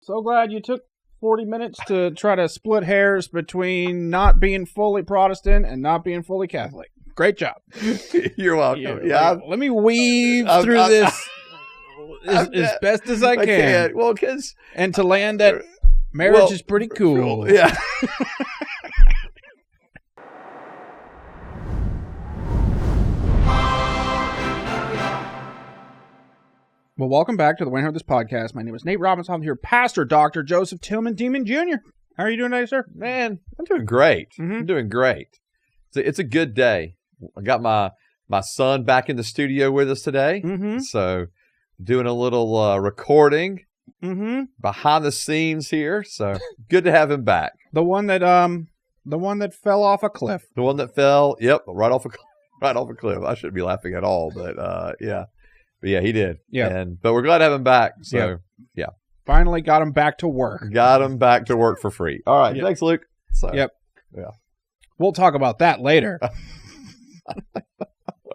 So glad you took 40 minutes to try to split hairs between not being fully Protestant and not being fully Catholic. Great job. You're welcome. Let me weave through this as best as I can. Well, because... And to land that marriage is pretty cool. Yeah. Well, welcome back to the WhenIHeardThis podcast. My name is Nate Robinson. I'm here, Pastor Dr. Joseph Tillman Demon Jr. How are you doing today, sir? Man, I'm doing great. I'm doing great. It's a good day. I got my son back in the studio with us today. So doing a little recording behind the scenes here. So good to have him back. The one that fell off a cliff. The one that fell, right off a cliff. I shouldn't be laughing at all, but yeah. But yeah, he did. Yeah. But we're glad to have him back. So yeah. Finally got him back to work. Got him back to work for free. All right. Thanks, Luke. So, yeah. We'll talk about that later.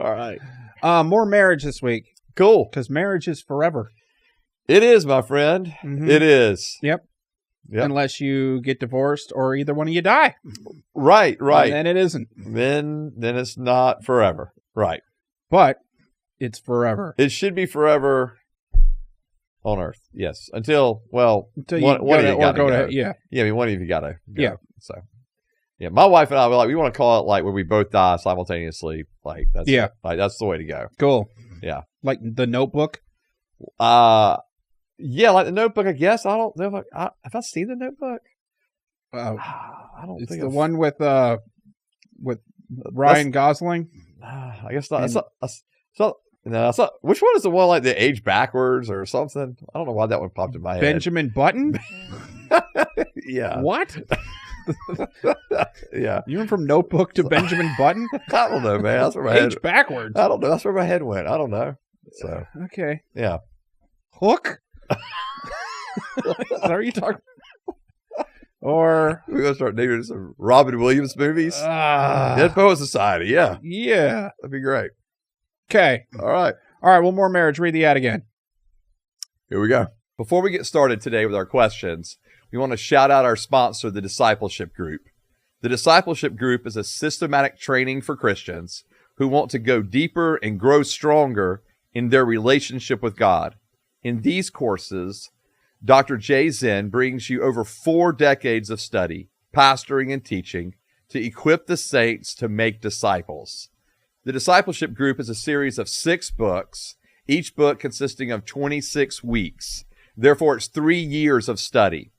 All right. More marriage this week. Cool. Because marriage is forever. It is, my friend. It is. Yep. Unless you get divorced or either one of you die. Right. And then it isn't. Then it's not forever. Right. But it's forever. It should be forever on earth. Yes. Until one of you got to go. Yeah. Yeah. I mean, one of you got to go. Yeah. So, yeah, my wife and I were like, we want to call it like where we both die simultaneously. Like that's that's the way to go. Cool. Yeah. Like The Notebook. Yeah, like The Notebook. I guess I don't know if have I seen The Notebook. I don't. It's think the one with Ryan Gosling. I guess not. No, it's not. Which one is the one like the age backwards or something? I don't know why that one popped in my head. Benjamin Button. Yeah. What? Yeah. You went from Notebook to Benjamin Button? I don't know, man. That's where my head. Age backwards. I don't know. That's where my head went. I don't know. So okay. Yeah. Hook. Is that what you talking? Or we're gonna start naming some Robin Williams movies. Dead Poet Society. Yeah. Yeah. That'd be great. Okay. All right. One more marriage. Read the ad again. Here we go. Before we get started today with our questions, we want to shout out our sponsor, the Discipleship Group. The Discipleship Group is a systematic training for Christians who want to go deeper and grow stronger in their relationship with God. In these courses, Dr. Jay Zen brings you over 4 decades of study, pastoring, and teaching to equip the saints to make disciples. The Discipleship Group is a series of 6 books, each book consisting of 26 weeks. Therefore, it's 3 years of study.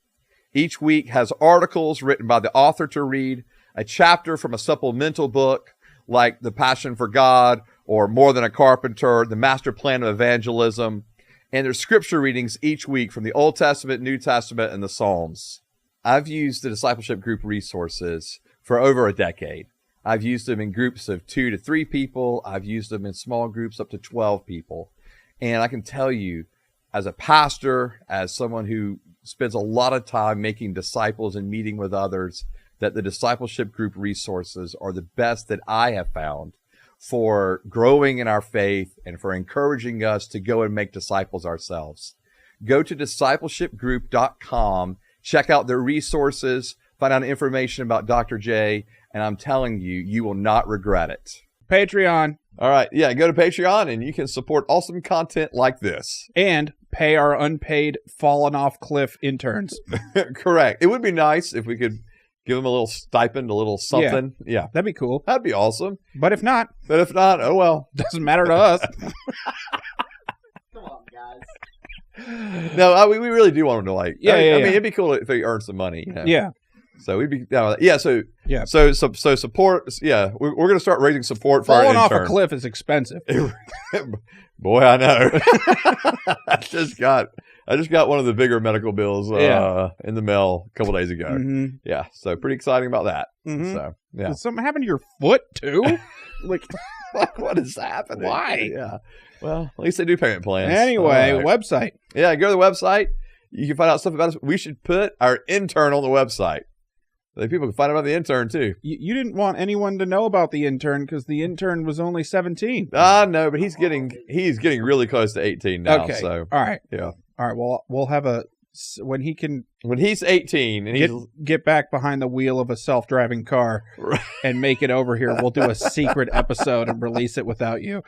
Each week has articles written by the author to read, a chapter from a supplemental book like The Passion for God or More Than a Carpenter, The Master Plan of Evangelism, and there's scripture readings each week from the Old Testament, New Testament, and the Psalms. I've used the Discipleship Group resources for over a decade. I've used them in groups of 2 to 3 people. I've used them in small groups up to 12 people. And I can tell you, as a pastor, as someone who spends a lot of time making disciples and meeting with others, that the Discipleship Group resources are the best that I have found for growing in our faith and for encouraging us to go and make disciples ourselves. Go to discipleshipgroup.com, check out their resources, find out information about Dr. J, and I'm telling you, you will not regret it. Patreon. All right. Yeah, go to Patreon and you can support awesome content like this. And pay our unpaid fallen off cliff interns. Correct. It would be nice if we could give them a little stipend, a little something. Yeah. That'd be cool. That'd be awesome. But if not, oh well. Doesn't matter to us. Come on, guys. No, we really do want them to like. Yeah, I mean, yeah. it'd be cool if they earn some money. You know? Yeah. So we'd be So support. Yeah, we're going to start raising support for falling our off intern. a cliff is expensive. Boy, I know. I just got one of the bigger medical bills in the mail a couple days ago. Yeah, so pretty exciting about that. So yeah, Did something happen to your foot too? Like what is happening? Why? Yeah. Well, at least they do payment plans. Anyway, right. website. Yeah, go to the website. You can find out stuff about us. We should put our intern on the website. So people can find out about the intern too. You didn't want anyone to know about the intern because the intern was only 17. No, but he's getting really close to 18 now. Okay. So all right. yeah. All right. Well, we'll have a when he can When he's 18 and get back behind the wheel of a self-driving car and make it over here, we'll do a secret episode and release it without you.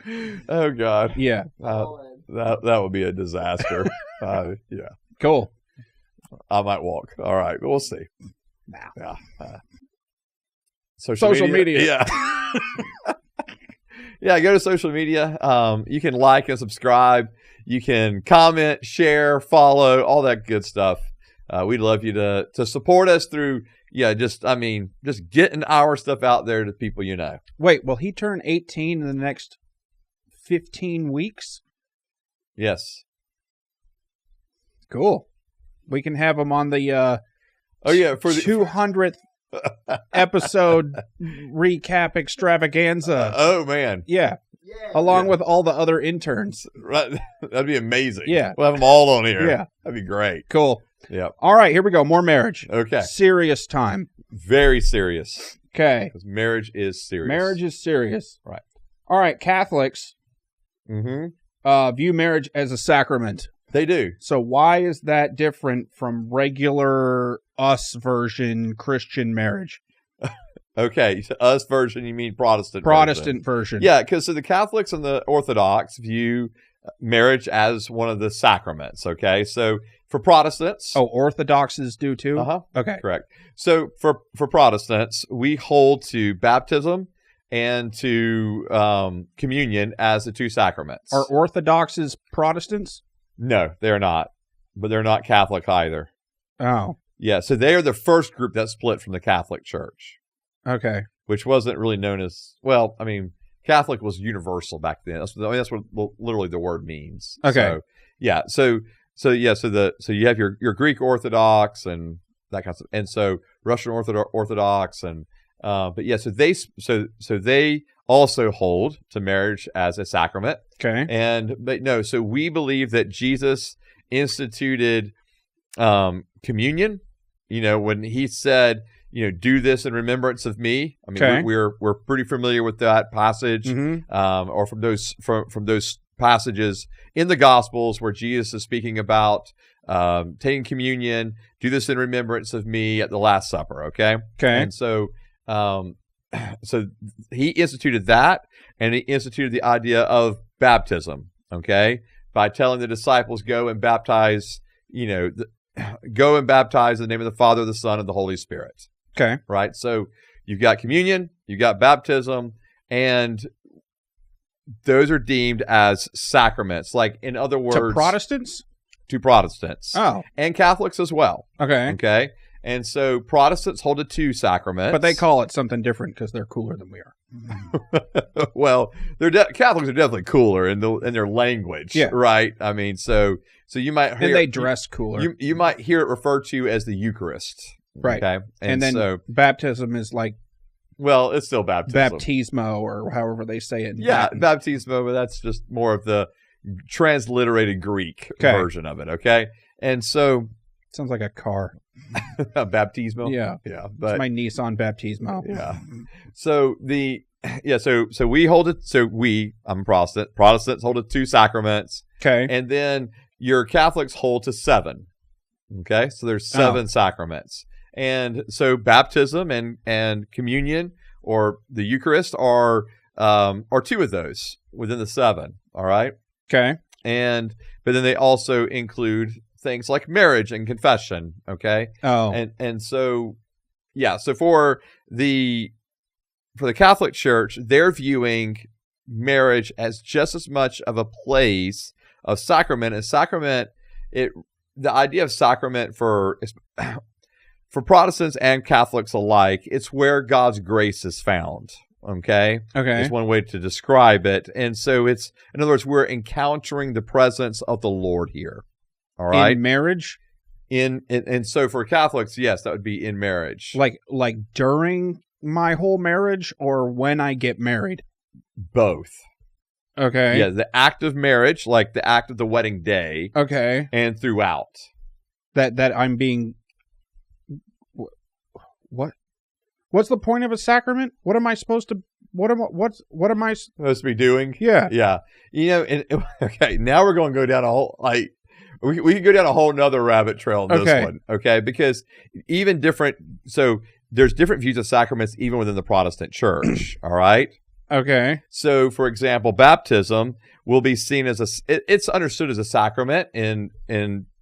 Oh God. Yeah. That would be a disaster. Yeah. Cool. I might walk. All right. We'll see. Nah. Yeah. Social media. Yeah. Yeah, go to social media. You can like and subscribe. You can comment, share, follow, all that good stuff. We'd love you to support us through, just getting our stuff out there to people you know. Wait, will he turn 18 in the next 15 weeks? Yes. Cool. We can have him on the for the 200th episode recap extravaganza. Oh man. Yeah. Along with all the other interns. Right. That'd be amazing. Yeah. We'll have them all on here. Yeah. That'd be great. Cool. Yep. All right, here we go. More marriage. Okay. Serious time. Very serious. Okay. Because marriage is serious. Marriage is serious. Right. All right, Catholics view marriage as a sacrament. They do. So why is that different from regular us version Christian marriage? Okay, us version, you mean Protestant version. Yeah, because so the Catholics and the Orthodox view marriage as one of the sacraments, okay? So for Protestants... Oh, Orthodoxes do too? Uh-huh. Okay. Correct. So for Protestants, we hold to baptism and to communion as the two sacraments. Are Orthodoxes Protestants? No, they're not. But they're not Catholic either. Oh. Yeah, so they are the first group that split from the Catholic Church. Okay. Which wasn't really known as, Catholic was universal back then. That's what literally the word means. Okay. So you have your Greek Orthodox and that kind of stuff. And so Russian Orthodox and so they also hold to marriage as a sacrament. Okay. So we believe that Jesus instituted communion, when he said, do this in remembrance of me. I mean, okay. we're pretty familiar with that passage, or from those passages in the Gospels where Jesus is speaking about taking communion. Do this in remembrance of me at the Last Supper. Okay. Okay. And so he instituted that, and he instituted the idea of baptism. Okay, by telling the disciples, go and baptize in the name of the Father, the Son, and the Holy Spirit. Okay. Right? So you've got communion, you've got baptism, and those are deemed as sacraments. Like, in other words... To Protestants? To Protestants. Oh. And Catholics as well. Okay. Okay? And so Protestants hold to two sacraments. But they call it something different because they're cooler than we are. Well, Catholics are definitely cooler in their language. Yeah. Right? I mean, so you might hear... And they dress cooler. You might hear it referred to as the Eucharist. Right. Okay. And then so, baptism is like... Well, it's still baptism. Baptismo, or however they say it. Baptismo, but that's just more of the transliterated Greek version of it. Okay. And so... Sounds like a car. Baptismo? Yeah. Yeah. But it's my Nissan Baptismo. Yeah. So so we hold it. So I'm a Protestant. Protestants hold to two sacraments. Okay. And then your Catholics hold to 7. Okay. So there's 7 sacraments. And so baptism and communion or the Eucharist are 2 of those within the 7. All right. Okay. But then they also include things like marriage and confession. Okay. Oh. And so, so for the Catholic Church, they're viewing marriage as just as much of a place of sacrament. And sacrament, the idea of sacrament for Protestants and Catholics alike, it's where God's grace is found. Okay. It's one way to describe it. And so in other words, we're encountering the presence of the Lord here. All right. In marriage? And so for Catholics, yes, that would be in marriage. Like during my whole marriage or when I get married? Both. Okay. Yeah, the act of marriage, like the act of the wedding day. Okay. And throughout. That I'm being... What? What's the point of a sacrament? What am I supposed to... What am I supposed to be doing? Yeah. Yeah. Okay, now we're going to go down a whole... we can go down a whole nother rabbit trail on this one, okay? Because even different, so there's different views of sacraments even within the Protestant church, all right? Okay. So, for example, baptism will be seen as it's understood as a sacrament in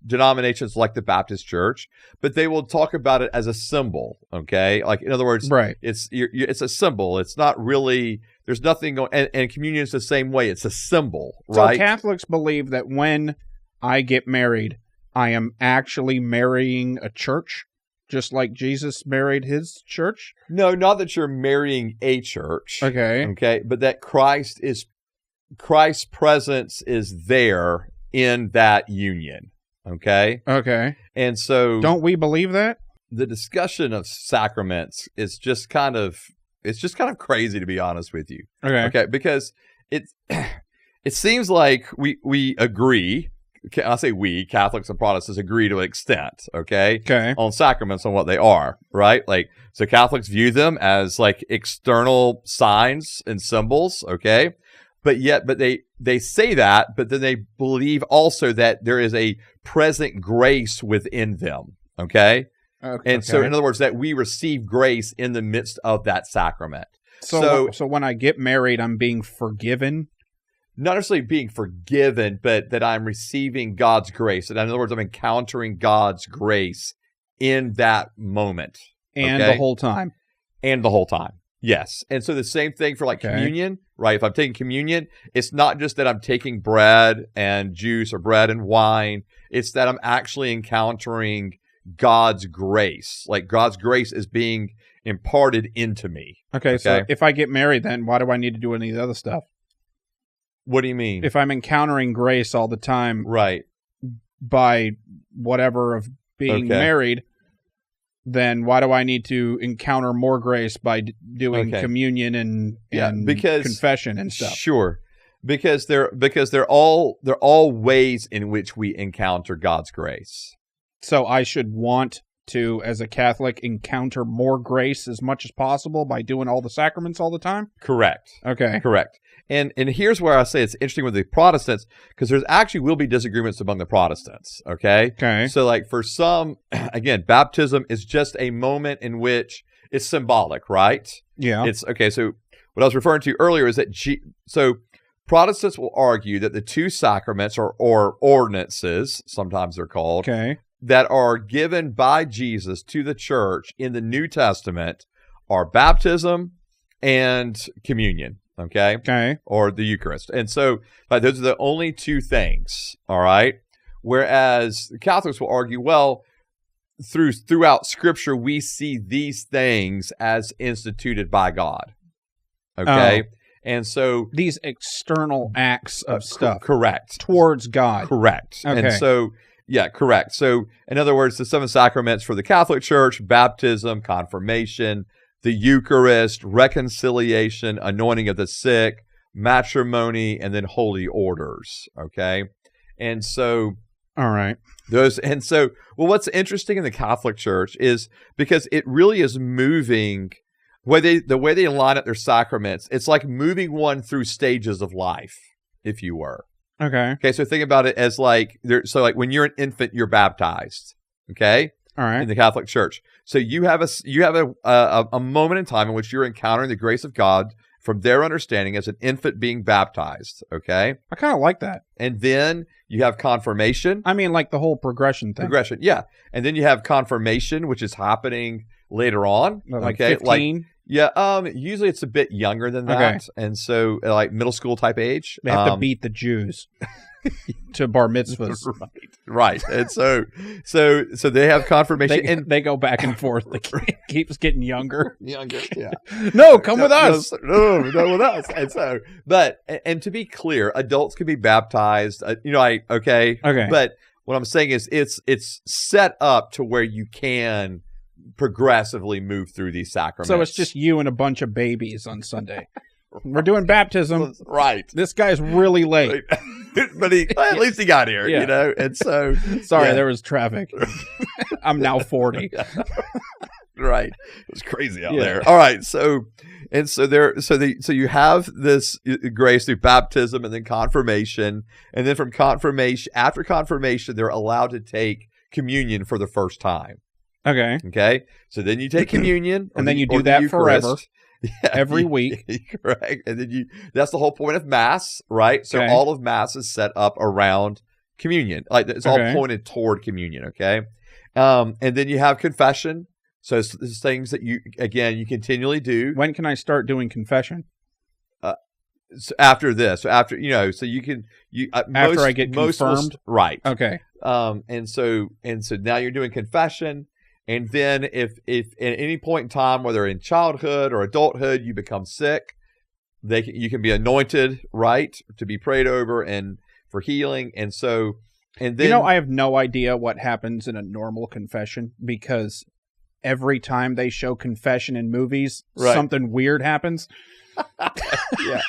denominations like the Baptist Church, but they will talk about it as a symbol, okay? Like, in other words, right. It's a symbol. It's not really, there's nothing going, and communion is the same way. It's a symbol, right? So Catholics believe that when I get married, I am actually marrying a church, just like Jesus married his church? No, not that you're marrying a church. Okay, but that Christ's presence is there in that union. Okay. And so, don't we believe that? The discussion of sacraments is just kind of crazy, to be honest with you. Okay, because it seems like we agree. I say we, Catholics and Protestants, agree to an extent, okay, on sacraments, on what they are, right? Like, so Catholics view them as like external signs and symbols, okay? But they say that, but then they believe also that there is a present grace within them, okay? And so, in other words, that we receive grace in the midst of that sacrament. So when I get married, I'm being forgiven? Not necessarily being forgiven, but that I'm receiving God's grace. In other words, I'm encountering God's grace in that moment. And the whole time. And the whole time. Yes. And so the same thing for like communion, right? If I'm taking communion, it's not just that I'm taking bread and juice or bread and wine. It's that I'm actually encountering God's grace. Like God's grace is being imparted into me. Okay. So if I get married, then why do I need to do any of the other stuff? What do you mean? If I'm encountering grace all the time, right, by whatever of being married, then why do I need to encounter more grace by doing communion and confession and stuff? Sure, because they're all ways in which we encounter God's grace. So I should want to, as a Catholic, encounter more grace as much as possible by doing all the sacraments all the time? Correct. Okay. Correct. And here's where I say it's interesting with the Protestants, because there's actually will be disagreements among the Protestants, okay? So like for some, again, baptism is just a moment in which it's symbolic, right? Yeah. It's okay. So what I was referring to earlier is that so Protestants will argue that the two sacraments or ordinances, sometimes they're called, that are given by Jesus to the church in the New Testament are baptism and communion. Okay. Or the Eucharist. And so those are the only two things. All right. Whereas the Catholics will argue, well, throughout Scripture, we see these things as instituted by God. Okay. And so these external acts of stuff. Correct. Towards God. Correct. And so, correct. So, in other words, the seven sacraments for the Catholic Church: baptism, confirmation, the Eucharist, reconciliation, anointing of the sick, matrimony, and then holy orders. Okay. And so, all right. What's interesting in the Catholic Church is because it really is moving the way they line up their sacraments, it's like moving one through stages of life, if you were. Okay. So think about it as like when you're an infant, you're baptized. Okay. All right. In the Catholic Church. So you have a moment in time in which you're encountering the grace of God from their understanding as an infant being baptized. Okay. I kind of like that. And then you have confirmation. I mean, like the whole progression thing. Yeah. And then you have confirmation, which is happening later on. Like 15? Usually it's a bit younger than that. And so like middle school type age. They have to beat the Jews to bar mitzvahs. Right. And so they have confirmation. And they go back and forth. The kid keeps getting younger. Yeah. No, come with us. No, with us. And so, and to be clear, adults can be baptized. Okay. But what I'm saying is it's set up to where you can progressively move through these sacraments. So it's just you and a bunch of babies on Sunday. We're doing baptism. Right. This guy's really late. But at least he got here, And so... Sorry, there was traffic. I'm now 40. Right. It was crazy out there. All right. So And so you have this grace through baptism and then confirmation, and then after confirmation, they're allowed to take communion for the first time. Okay. So then you take communion, and then you do that forever. Yeah, every week. Correct. And then that's the whole point of Mass, right? So all of Mass is set up around communion. Like it's all pointed toward communion, okay? And then you have confession. So it's things that you continually do. When can I start doing confession? So after this. So after, so you can after I get confirmed. Right. Okay. And so now you're doing confession. And then if at any point in time, whether in childhood or adulthood, you become sick, you can be anointed, right, to be prayed over and for healing. And then I have no idea what happens in a normal confession, because every time they show confession in movies, something weird happens. Yeah.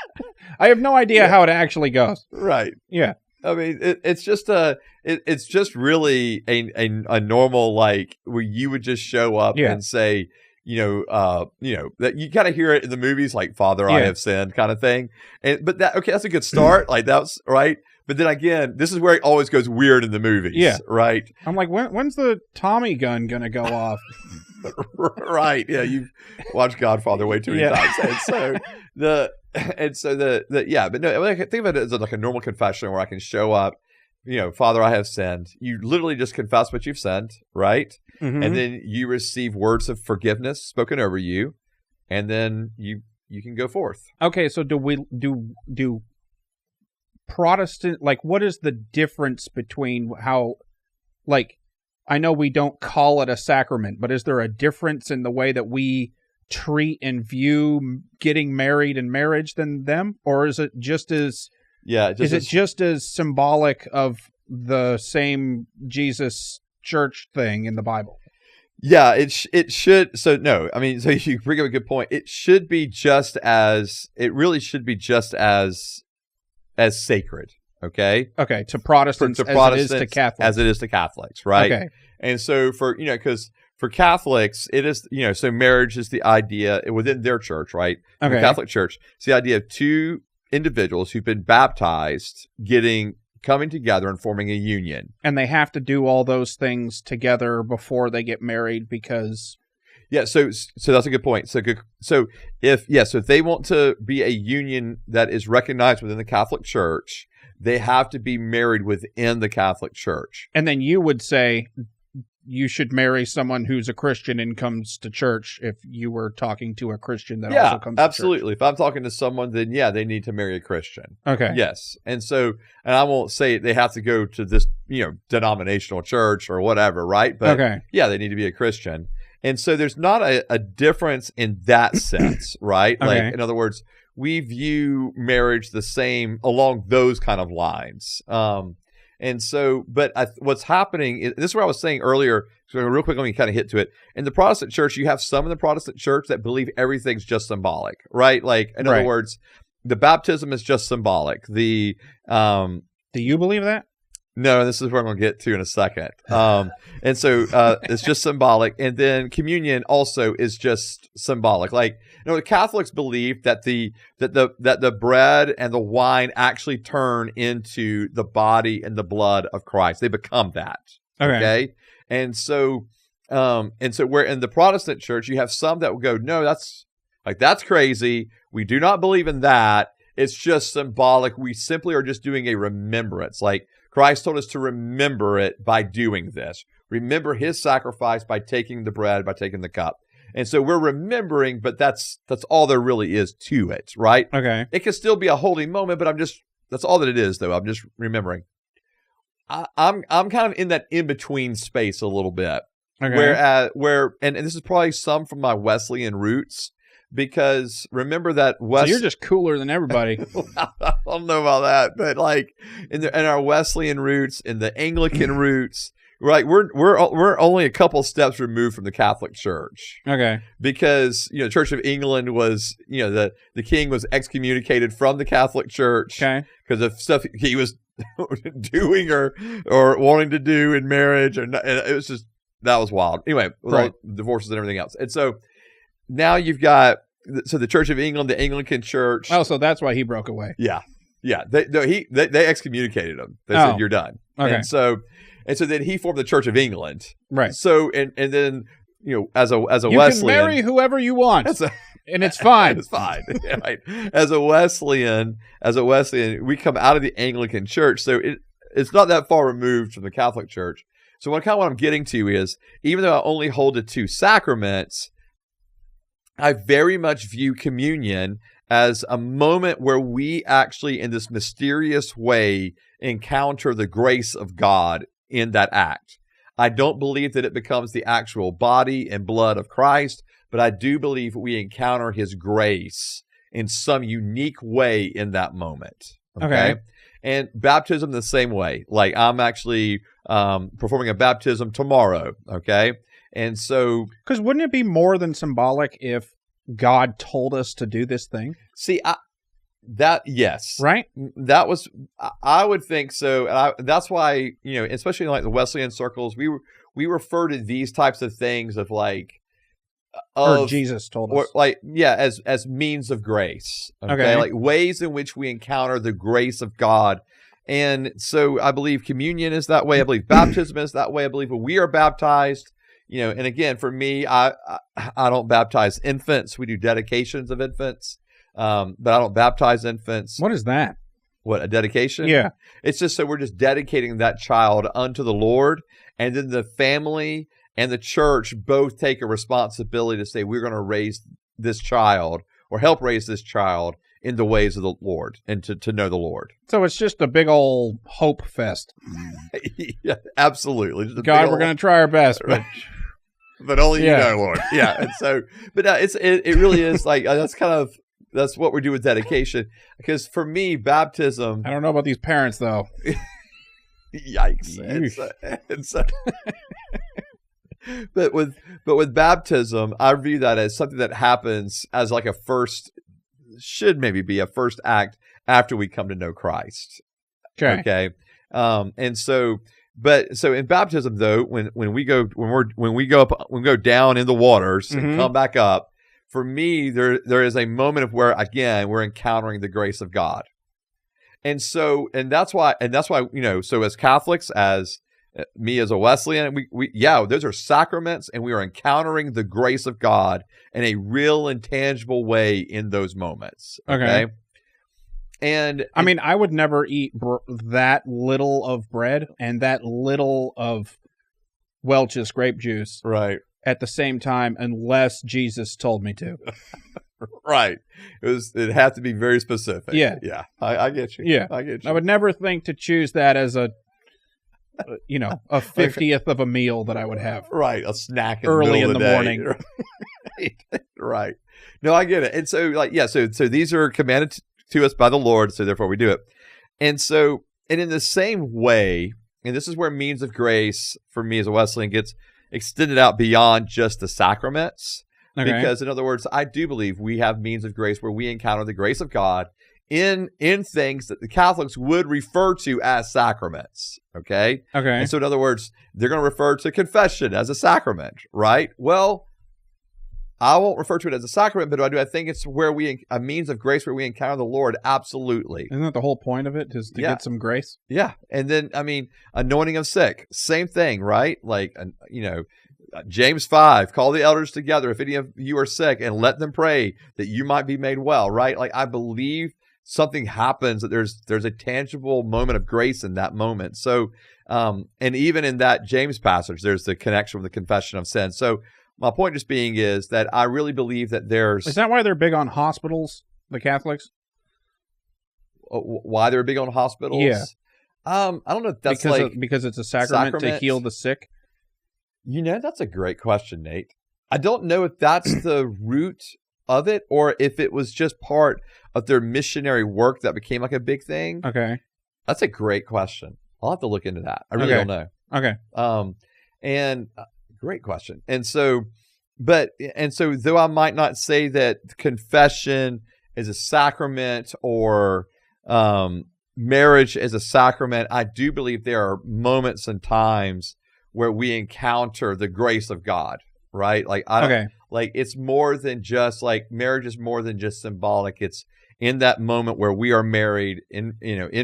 I have no idea how it actually goes. Right. Yeah. I mean, it's just really a normal, like, where you would just show up and say, that you kind of hear it in the movies, like, Father, I have sinned kind of thing. But that's a good start. Like, that's right. But then again, this is where it always goes weird in the movies. Yeah. Right. I'm like, when's the Tommy gun going to go off? Right. Yeah. You've watched Godfather way too many times. And so but no, I think of it as like a normal confession where I can show up, Father, I have sinned. You literally just confess what you've sinned, right? Mm-hmm. And then you receive words of forgiveness spoken over you, and then you can go forth. Okay, so do Protestant, like, what is the difference between how, like, I know we don't call it a sacrament, but is there a difference in the way that we treat and view getting married and marriage than them? Or is it just as just as symbolic of the same Jesus church thing in the Bible? Yeah, it should. So no, I mean, so you bring up a good point. It should be just as, it really should be just as sacred. Okay. To Protestants, as it is to Catholics. As it is to Catholics, right? Okay. And so because for Catholics, it is, so marriage is the idea within their church, right? Okay. The Catholic Church, it's the idea of two individuals who've been baptized coming together and forming a union. And they have to do all those things together before they get married because... Yeah, so that's a good point. So if they want to be a union that is recognized within the Catholic Church, they have to be married within the Catholic Church. And then you would say you should marry someone who's a Christian and comes to church if you were talking to a Christian that also comes to church. Absolutely. If I'm talking to someone, then they need to marry a Christian. Okay. Yes. And I won't say they have to go to this, denominational church or whatever, right? But they need to be a Christian. And so there's not a difference in that sense, right? Okay. Like, in other words, we view marriage the same along those kind of lines. And so, but what's happening is, this is what I was saying earlier. So real quick, let me kind of hit to it. In the Protestant church, you have some in the Protestant church that believe everything's just symbolic, right? Like, in other words, the baptism is just symbolic. Do you believe that? No, this is where I'm going to get to in a second. And so it's just symbolic. And then communion also is just symbolic. Like, the Catholics believe that the bread and the wine actually turn into the body and the blood of Christ. They become that. Okay? And so where in the Protestant church, you have some that will go, no, that's crazy. We do not believe in that. It's just symbolic. We simply are just doing a remembrance. Like, Christ told us to remember it by doing this. Remember his sacrifice by taking the bread, by taking the cup. And so we're remembering, but that's all there really is to it, right? Okay. It can still be a holy moment, but that's all that it is, though. I'm just remembering. I'm kind of in that in-between space a little bit. Okay. And this is probably some from my Wesleyan roots, because remember that so you're just cooler than everybody. I don't know about that, but like in our Wesleyan roots, in the Anglican roots, right? We're only a couple steps removed from the Catholic Church. Okay. Because the Church of England was, the king was excommunicated from the Catholic Church. Okay. Because of stuff he was doing or wanting to do in marriage, and it was just, that was wild. Anyway, with all divorces and everything else, and so. Now you've got the Church of England, the Anglican Church. Oh, so that's why he broke away. Yeah. They excommunicated him. They said, you're done. Okay. And so then he formed the Church of England. Right. So, and then, as a you Wesleyan. can marry whoever you want. And it's fine. It's fine. Right. As a Wesleyan, we come out of the Anglican Church. So it's not that far removed from the Catholic Church. So what I'm getting to is, even though I only hold the two sacraments, I very much view communion as a moment where we actually, in this mysterious way, encounter the grace of God in that act. I don't believe that it becomes the actual body and blood of Christ, but I do believe we encounter his grace in some unique way in that moment. Okay. And baptism the same way. Like, I'm actually performing a baptism tomorrow. Okay. And so, because wouldn't it be more than symbolic if God told us to do this thing? See, yes. Right? I would think so. And that's why, especially in like the Wesleyan circles, we refer to these types of things of like, or Jesus told us. Or as means of grace. Okay. Like ways in which we encounter the grace of God. And so I believe communion is that way. I believe baptism is that way. I believe when we are baptized, and again, for me, I don't baptize infants. We do dedications of infants. But I don't baptize infants. What is that? What, a dedication? Yeah. It's just so we're just dedicating that child unto the Lord. And then the family and the church both take a responsibility to say, we're going to raise this child or help raise this child in the ways of the Lord and to know the Lord. So it's just a big old hope fest. Yeah, absolutely. God, we're going to try our best, but only you know, Lord. Yeah. And so, but it really is like, that's what we do with dedication. Because for me, baptism. I don't know about these parents, though. Yikes. And so, but with baptism, I view that as something that happens as like should maybe be a first act after we come to know Christ. Okay. And so in baptism though, when we go down in the waters and come back up, for me, there is a moment of where, again, we're encountering the grace of God. And that's why, so as Catholics, as me as a Wesleyan, those are sacraments, and we are encountering the grace of God in a real and tangible way in those moments. Okay. And I mean, I would never eat that little of bread and that little of Welch's grape juice. Right. At the same time, unless Jesus told me to. Right. It had to be very specific. Yeah. Yeah. I get you. Yeah. I get you. I would never think to choose that as a 50th of a meal that I would have. Right. A snack early in the day. morning. Right. No, I get it. And so so these are commanded to us by the Lord, so therefore we do it. And in the same way, and this is where means of grace for me as a Wesleyan gets extended out beyond just the sacraments. Okay. Because, in other words, I do believe we have means of grace where we encounter the grace of God in things that the Catholics would refer to as sacraments. Okay? Okay. And so, in other words, they're going to refer to confession as a sacrament, right? Well, I won't refer to it as a sacrament, but I think it's where a means of grace where we encounter the Lord. Absolutely. Isn't that the whole point of it, is to get some grace? Yeah. And then, anointing of sick, same thing, right? Like, James 5, call the elders together if any of you are sick and let them pray that you might be made well, right? Like, I believe something happens, that there's a tangible moment of grace in that moment. So, and even in that James passage, there's the connection with the confession of sin. So, my point just being is that I really believe that there's... Is that why they're big on hospitals, the Catholics? Why they're big on hospitals? Yeah. I don't know if that's because it's a sacrament to heal the sick? That's a great question, Nate. I don't know if that's the root of it or if it was just part of their missionary work that became like a big thing. Okay. That's a great question. I'll have to look into that. I really don't know. Okay. And great question. And so though I might not say that confession is a sacrament or marriage is a sacrament, I do believe there are moments and times where we encounter the grace of God. right? Like I don't, Okay. like it's more than just like marriage is more than just symbolic. It's in that moment where we are married in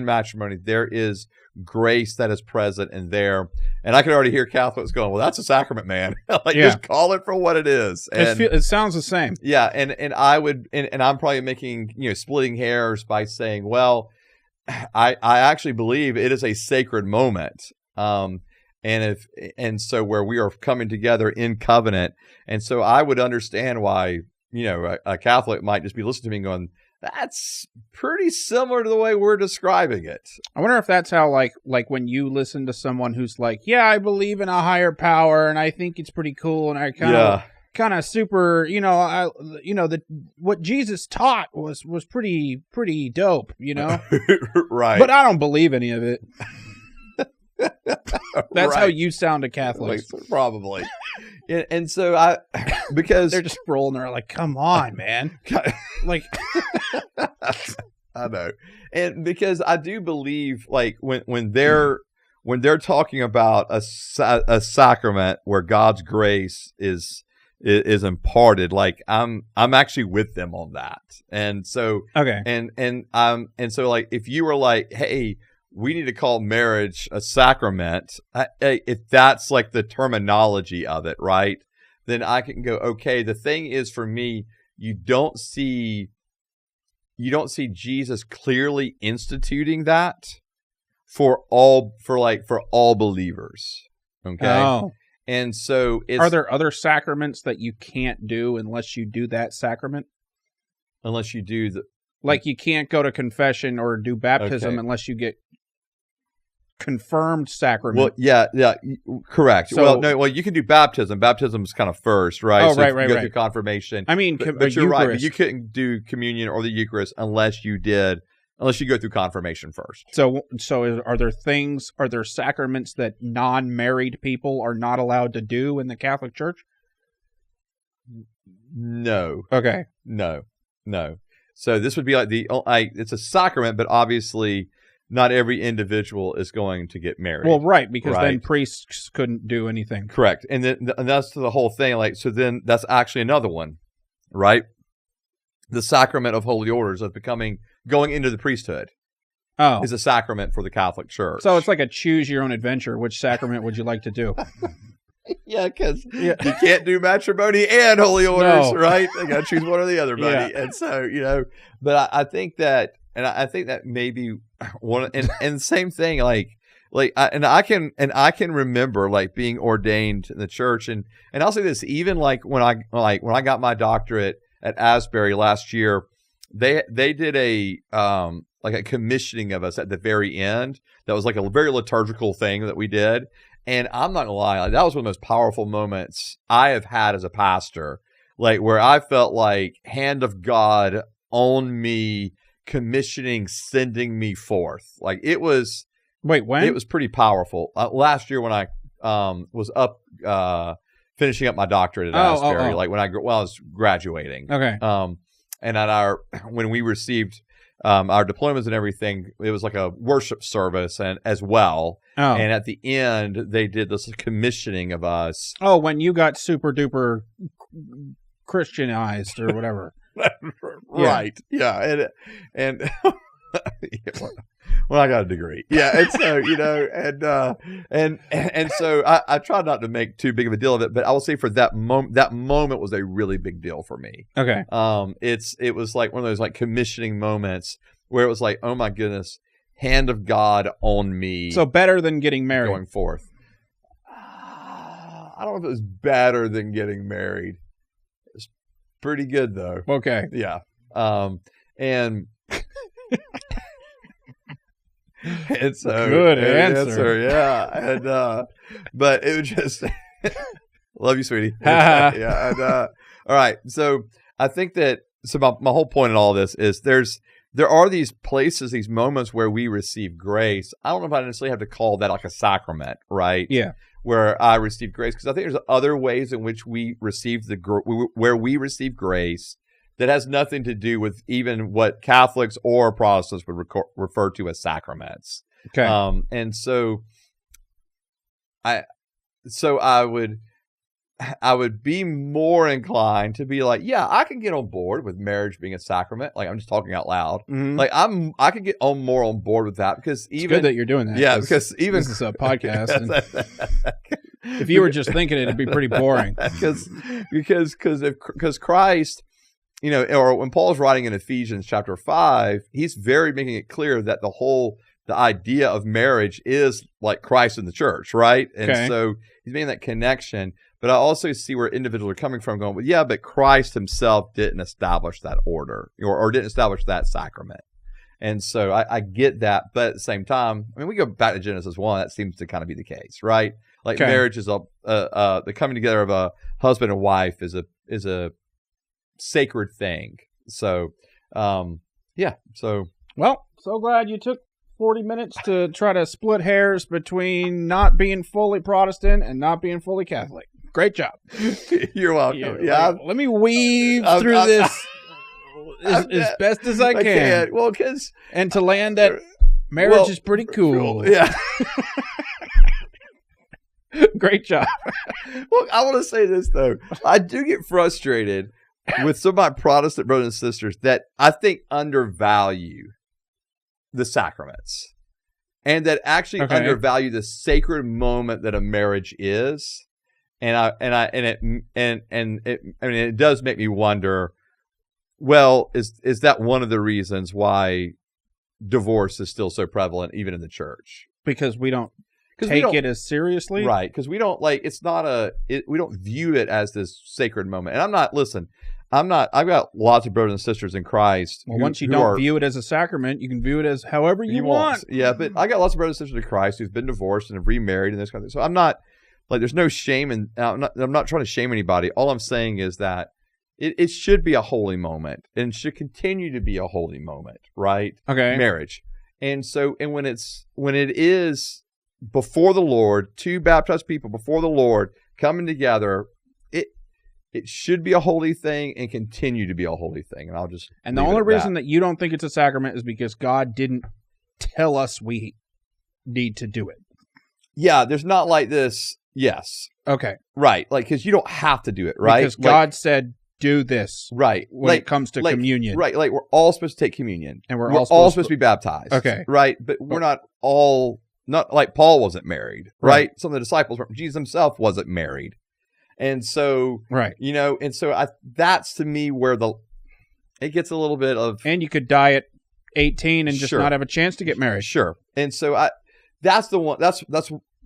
matrimony, there is grace that is present in there. And I can already hear Catholics going, well, that's a sacrament, man. Like just call it for what it is. And It sounds the same. yeah, and I would, and I'm probably making, splitting hairs by saying, well, I actually believe it is a sacred moment. And so where we are coming together in covenant. And so I would understand why, a Catholic might just be listening to me and going, that's pretty similar to the way we're describing it. I wonder if that's how, like when you listen to someone who's like, yeah, I believe in a higher power and I think it's pretty cool and I kind of super, what Jesus taught was pretty dope, Right. But I don't believe any of it. That's how you sound to Catholics. Probably. And so because they're just rolling there like, come on, man. Like, I know. And because I do believe like when they're talking about a sacrament where God's grace is imparted, like I'm actually with them on that. And so, okay. And so like, if you were like, hey, we need to call marriage a sacrament, if that's like the terminology of it, right? Then I can go, okay, the thing is for me, you don't see Jesus clearly instituting that for all believers. Okay. Oh. And so are there other sacraments that you can't do unless you do that sacrament? Unless you do like you can't go to confession or do baptism unless you get confirmed sacrament. Well, yeah, correct. So, you can do baptism. Baptism is kind of first, right? Oh, so right, you right, go right. through confirmation. I mean, but you're right. But you couldn't do communion or the Eucharist unless you go through confirmation first. So are there sacraments that non-married people are not allowed to do in the Catholic Church? No. Okay. No. So this would be like it's a sacrament, but obviously not every individual is going to get married. Well, right, because then priests couldn't do anything. Correct. And that's the whole thing. Like, so then that's actually another one, right? The sacrament of holy orders of going into the priesthood is a sacrament for the Catholic Church. So it's like a choose your own adventure. Which sacrament would you like to do? Yeah, because you can't do matrimony and holy orders, right? You got to choose one or the other, buddy. Yeah. And so, but I think that, and I think that maybe one, and same thing, I can remember like being ordained in the church, and I'll say this, even like when I got my doctorate at Asbury last year, they did a commissioning of us at the very end. That was like a very liturgical thing that we did. And I'm not gonna lie, like, that was one of the most powerful moments I have had as a pastor, like where I felt like hand of God on me, commissioning, sending me forth. Like it was. Wait, when? It was pretty powerful. Last year when I was up finishing up my doctorate at Asbury, like when I was graduating. Okay. And at when we received our diplomas and everything, it was like a worship service and as well. Oh. And at the end, they did this commissioning of us. Oh, when you got super duper Christianized or whatever. Right. Yeah. And well, I got a degree. Yeah. And so, and so I try not to make too big of a deal of it, but I will say for that moment was a really big deal for me. Okay. It was like one of those like commissioning moments where it was like, oh my goodness, hand of God on me. So better than getting married. Going forth. I don't know if it was better than getting married. It's pretty good though. Okay. Yeah. And it's a good answer. Yeah. And but it was just love you, sweetie. Yeah. And all right. So I think that my whole point in all this is there are these places, these moments where we receive grace. I don't know if I necessarily have to call that like a sacrament, right? Yeah. Where I receive grace, because I think there's other ways in which we receive where we receive grace that has nothing to do with even what Catholics or Protestants would refer to as sacraments. Okay. And so I would, I would be more inclined to be like, yeah, I can get on board with marriage being a sacrament. Like, I'm just talking out loud. Mhm. Like, I can get more on board with that because It's even good that you're doing that. yeah, because even this is a podcast. And if you were just thinking it, it'd be pretty boring. because Christ, you know, or when Paul's writing in Ephesians chapter 5, he's very making it clear that the idea of marriage is like Christ in the church, right? And Okay. so he's making that connection. But I also see where individuals are coming from going, well, yeah, but Christ himself didn't establish that order or didn't establish that sacrament. And so I get that. But at the same time, I mean, we go back to Genesis 1, that seems to kind of be the case, right? Like Okay. marriage is the coming together of a husband and wife is a sacred thing. So, yeah. So, Well, so glad you took 40 minutes to try to split hairs between not being fully Protestant and not being fully Catholic. Great job. you're welcome. Let me weave I'm- through I'm- this as best as I can. can't. Well, because And to land that marriage is pretty cool. Yeah. Great job. Well, I want to say this though. I do get frustrated with some of my Protestant brothers and sisters that I think undervalue the sacraments and that actually Okay. undervalue the sacred moment that a marriage is. It does make me wonder, well, is that one of the reasons why divorce is still so prevalent even in the church? Because we don't 'Cause take it as seriously. Right, because we don't we don't view it as this sacred moment. And I've got lots of brothers and sisters in Christ. Well, once you don't view it as a sacrament, you can view it as however you want. Yeah, but I got lots of brothers and sisters in Christ who've been divorced and have remarried and this kind of thing. So I'm not like, there's no shame, and I'm not trying to shame anybody. All I'm saying is that it should be a holy moment and should continue to be a holy moment, right? Okay. Marriage. And so, and when it is before the Lord, two baptized people before the Lord coming together, it should be a holy thing and continue to be a holy thing. And I'll just And the only reason that you don't think it's a sacrament is because God didn't tell us we need to do it. Yeah, there's not like this. Yes. Okay. Right. Like, because you don't have to do it, right? Because God said, do this right. when it comes to communion. Right. Like, we're all supposed to take communion. And we're all supposed to be baptized. Okay. Right. But we're not like Paul wasn't married, right? Some of the disciples weren't. Jesus himself wasn't married. And so, right. You know, and so that's to me where it gets a little bit of. And you could die at 18 and just Sure. not have a chance to get married. Sure. And so that's the one.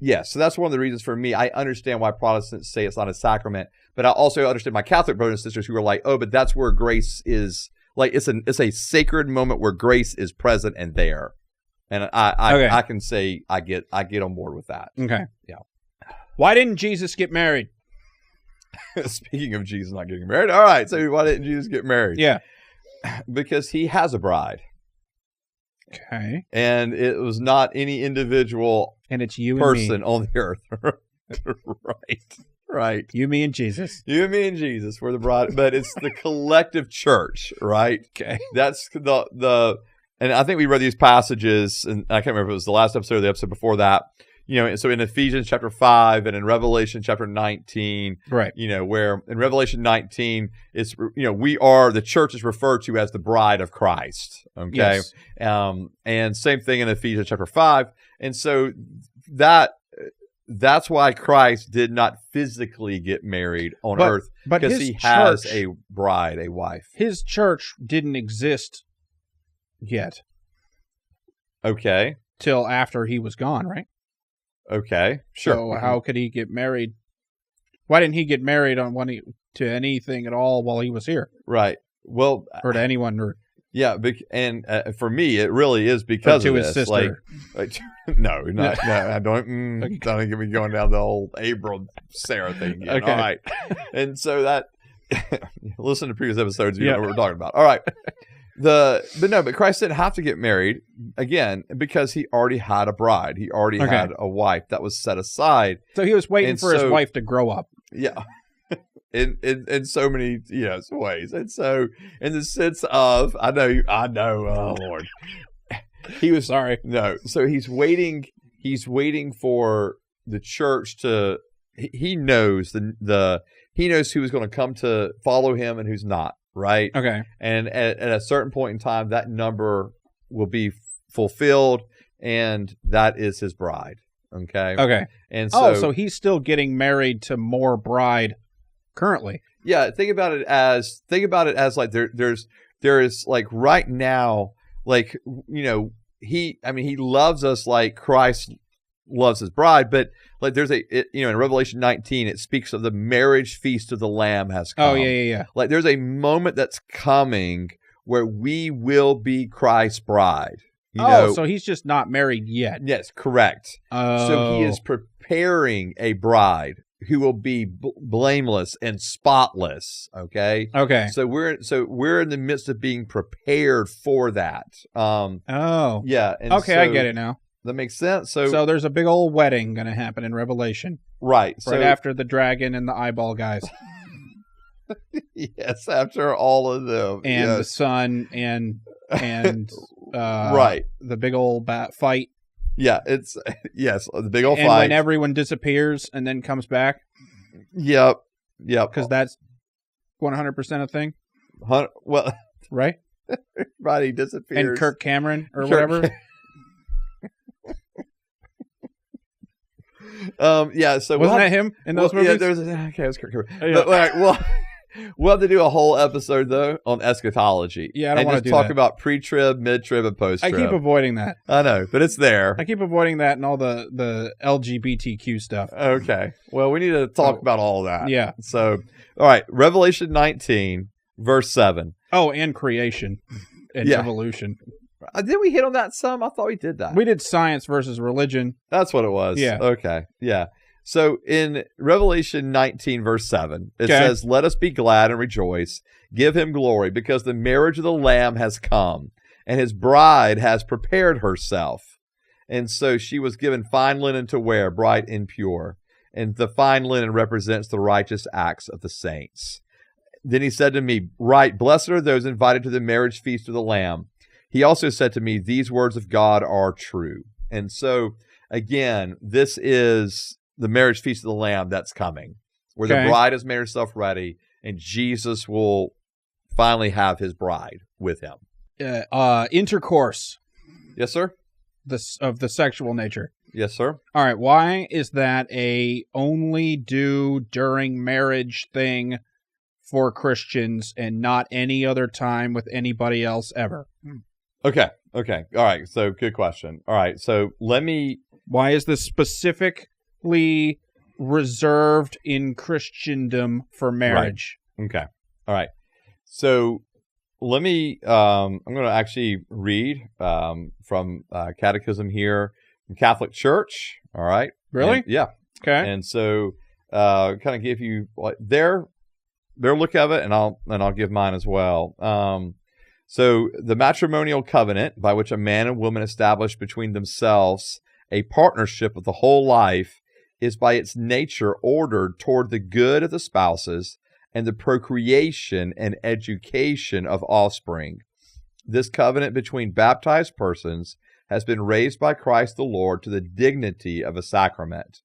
Yes. So that's one of the reasons for me. I understand why Protestants say it's not a sacrament, but I also understand my Catholic brothers and sisters who are like, oh, but that's where grace is. Like, it's a sacred moment where grace is present and there. And I can say I get on board with that. Okay. Yeah. Why didn't Jesus get married? Speaking of Jesus not getting married, all right. So why didn't Jesus get married? Yeah. Because he has a bride, Okay. and it was not any individual And it's you person and me. on the earth. Right. You, me, and Jesus. You and me and Jesus were the bride, but it's the collective church, right? Okay. That's and I think we read these passages, and I can't remember if it was the last episode or the episode before that. You know, so in Ephesians chapter 5 and in Revelation chapter 19, Right. you know, where in Revelation 19, it's, you know, the church is referred to as the bride of Christ. Okay. Yes. And same thing in Ephesians chapter 5. And so that's why Christ did not physically get married on earth, but because he has a bride, a wife. His church didn't exist yet Okay. till after he was gone, right? Okay. Sure. So how could he get married? Why didn't he get married to anything at all while he was here, Right. Well, or to anyone, or yeah. And for me, it really is because to of his this. sister? Like, no, I don't. Don't get me going down the whole Abram Sarah thing again. Okay. All right. And so that listen to previous episodes. You know what we're talking about. All right. But Christ didn't have to get married again because he already had a bride. He already had a wife that was set aside. So he was waiting for his wife to grow up. Yeah. In so many ways. And so in the sense of I know, oh Lord. He was Sorry. No. So he's waiting for the church to he knows he knows who is going to come to follow him and who's not, right? Okay. And at a certain point in time, that number will be fulfilled, and that is his bride. Okay. Okay. And so he's still getting married to more bride currently. Yeah, think about it as like there is like right now, like, you know, he loves us like Christ loves his bride, but like there's in Revelation 19 it speaks of the marriage feast of the Lamb has come. Oh yeah. Like there's a moment that's coming where we will be Christ's bride. So he's just not married yet. Yes, correct. Oh. So he is preparing a bride who will be blameless and spotless. Okay. So we're in the midst of being prepared for that. Yeah. And I get it now. That makes sense. So there's a big old wedding going to happen in Revelation, right? Right after the dragon and the eyeball guys. Yes, after all of them, and the sun and right, the big old fight. Yeah, it's the big old and fight. When everyone disappears and then comes back. Yep. Because that's 100% a thing. Well, right. Everybody disappears. And Kirk Cameron or whatever. Yeah. So wasn't that him in those movies? Yeah, it was Kirk Cameron. But, all right, well. We'll have to do a whole episode, though, on eschatology. Yeah, I don't want to do talk that. about pre-trib, mid-trib, and post-trib. I keep avoiding that. I know, but it's there. I keep avoiding that and all the LGBTQ stuff. Okay. Well, we need to talk about all of that. Yeah. So, all right, Revelation 19, verse 7. Oh, and creation and evolution. Didn't we hit on that some? I thought we did that. We did science versus religion. That's what it was. Yeah. Okay. Yeah. So in Revelation 19, verse 7, it says, "Let us be glad and rejoice, give him glory, because the marriage of the Lamb has come, and his bride has prepared herself. And so she was given fine linen to wear, bright and pure. And the fine linen represents the righteous acts of the saints. Then he said to me, Right, blessed are those invited to the marriage feast of the Lamb. He also said to me, These words of God are true." And so, again, this is the marriage feast of the Lamb that's coming, where the bride has made herself ready, and Jesus will finally have his bride with him. Intercourse. Yes, sir? Of the sexual nature. Yes, sir. All right. Why is that a only do during marriage thing for Christians and not any other time with anybody else ever? Okay. All right. So good question. All right. So why is this specifically reserved in Christendom for marriage? Right. Okay. All right. So let me, I'm going to actually read from Catechism here from Catholic Church. All right. Really? And, yeah. Okay. And so kind of give you their look of it, and I'll give mine as well. So the matrimonial covenant by which a man and woman establish between themselves a partnership of the whole life is by its nature ordered toward the good of the spouses and the procreation and education of offspring. This covenant between baptized persons has been raised by Christ the Lord to the dignity of a sacrament.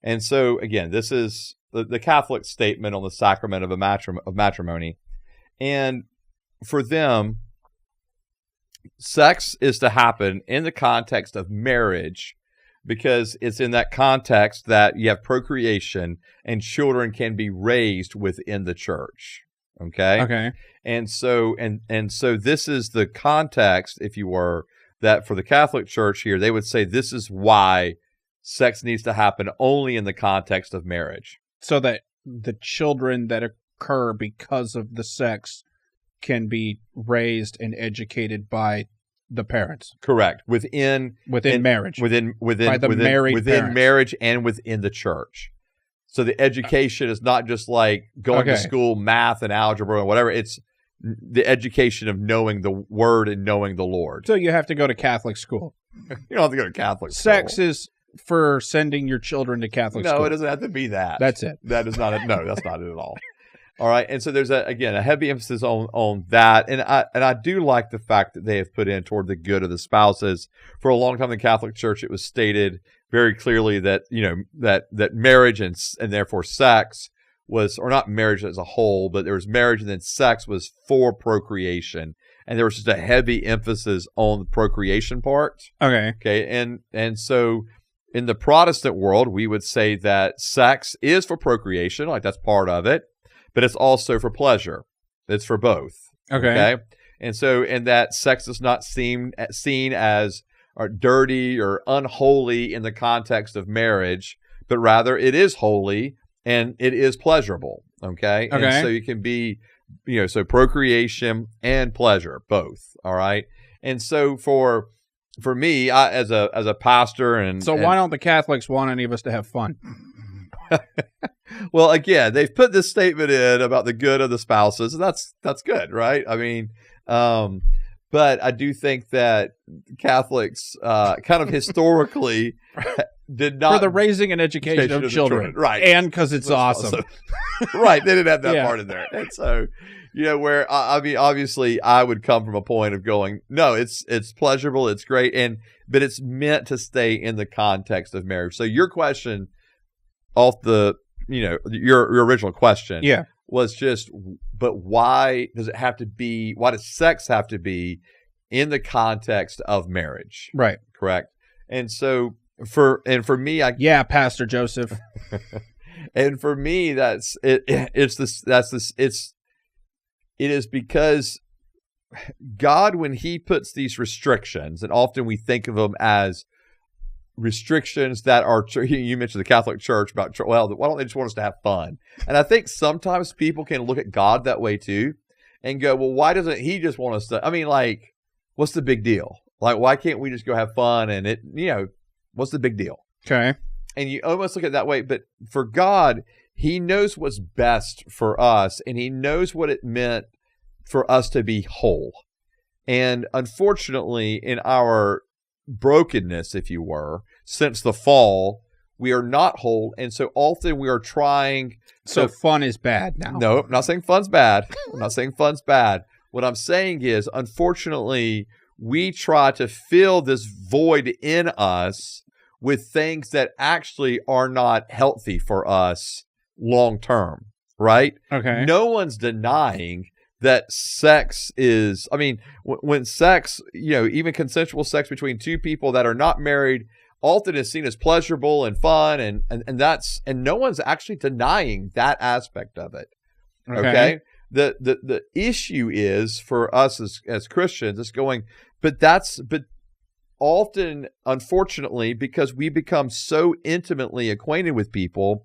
And so, again, this is the Catholic statement on the sacrament of matrimony. And for them, sex is to happen in the context of marriage, because it's in that context that you have procreation and children can be raised within the church. Okay. And so this is the context, if you were, that for the Catholic Church here, they would say this is why sex needs to happen only in the context of marriage. So that the children that occur because of the sex can be raised and educated by the parents. Correct. Within marriage. Within parents. marriage and within the church. So the education is not just like going to school, math and algebra and whatever. It's the education of knowing the word and knowing the Lord. So you have to go to Catholic school. You don't have to go to Catholic school. Sex is for sending your children to Catholic school. No, it doesn't have to be that. That's it. That is not it. No, that's not it at all. All right, and so there's a heavy emphasis on that, and I do like the fact that they have put in toward the good of the spouses. For a long time in the Catholic Church, it was stated very clearly that that marriage and therefore sex was, or not marriage as a whole, but there was marriage and then sex was for procreation, and there was just a heavy emphasis on the procreation part. Okay, and so in the Protestant world, we would say that sex is for procreation, like that's part of it, but it's also for pleasure. It's for both. Okay, and so that sex is not seen as dirty or unholy in the context of marriage, but rather it is holy and it is pleasurable. Okay. And so you can be, so procreation and pleasure, both. All right. And so for me, as a pastor, and why don't the Catholics want any of us to have fun? Well, again, they've put this statement in about the good of the spouses, and that's good, right? I mean, but I do think that Catholics, kind of historically, did not for the raising and education of children, right? And because it's awesome, right? They didn't have that part in there, and so where I mean, obviously, I would come from a point of going, no, it's pleasurable, it's great, but it's meant to stay in the context of marriage. So your question, off the your original question, was just, but why does it have to be? Why does sex have to be in the context of marriage? Right. Correct. And so for me, Pastor Joseph. And for me, it is because God, when He puts these restrictions, and often we think of them as restrictions that are, you mentioned the Catholic Church about, well, why don't they just want us to have fun? And I think sometimes people can look at God that way too and go, well, why doesn't He just want us to, I mean, like, what's the big deal? Like, why can't we just go have fun? And what's the big deal? Okay. And you almost look at it that way, but for God, He knows what's best for us, and He knows what it meant for us to be whole. And unfortunately, in our brokenness, if you were, since the fall, we are not whole, and so often we are trying. So fun is bad now. No, I'm not saying fun's bad. I'm not saying fun's bad. What I'm saying is, unfortunately, we try to fill this void in us with things that actually are not healthy for us long term, right? Okay. No one's denying that sex is, I mean, when sex, even consensual sex between two people that are not married often is seen as pleasurable and fun, and no one's actually denying that aspect of it. Okay. The issue is for us as Christians, it's going, but often, unfortunately, because we become so intimately acquainted with people,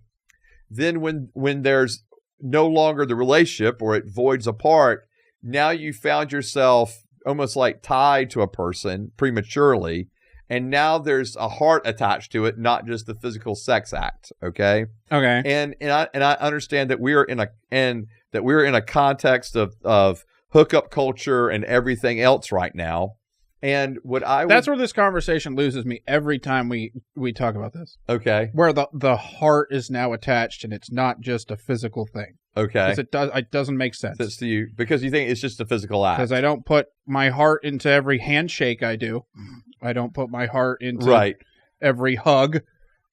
then when there's no longer the relationship, or it voids apart, now you found yourself almost like tied to a person prematurely, and now there's a heart attached to it, not just the physical sex act. Okay. And I understand that we're in a context of hookup culture and everything else right now. And that's where this conversation loses me every time we talk about this. Okay. Where the heart is now attached, and it's not just a physical thing. Okay. It doesn't make sense. That's to you because you think it's just a physical act. Because I don't put my heart into every handshake I do. I don't put my heart into every hug.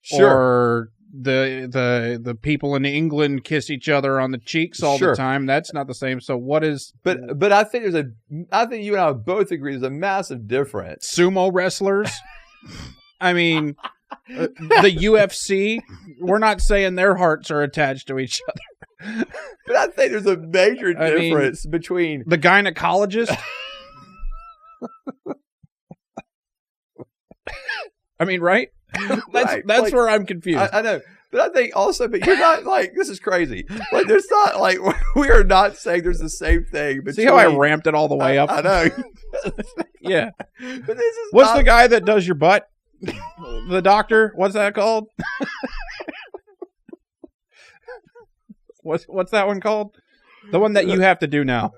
Sure. Or the people in England kiss each other on the cheeks all the time. That's not the same. So what is? But I think I think you and I both agree there's a massive difference. Sumo wrestlers. I mean, the UFC. We're not saying their hearts are attached to each other. But I think there's a major difference between the gynecologist. I mean, right? That's where I'm confused. I know. But I think also, but you're not like, this is crazy. Like, there's not like, we are not saying there's the same thing. See how I ramped it all the way up? I know. Yeah. But what's the guy that does your butt? The doctor? What's that called? What's that one called? The one that you have to do now.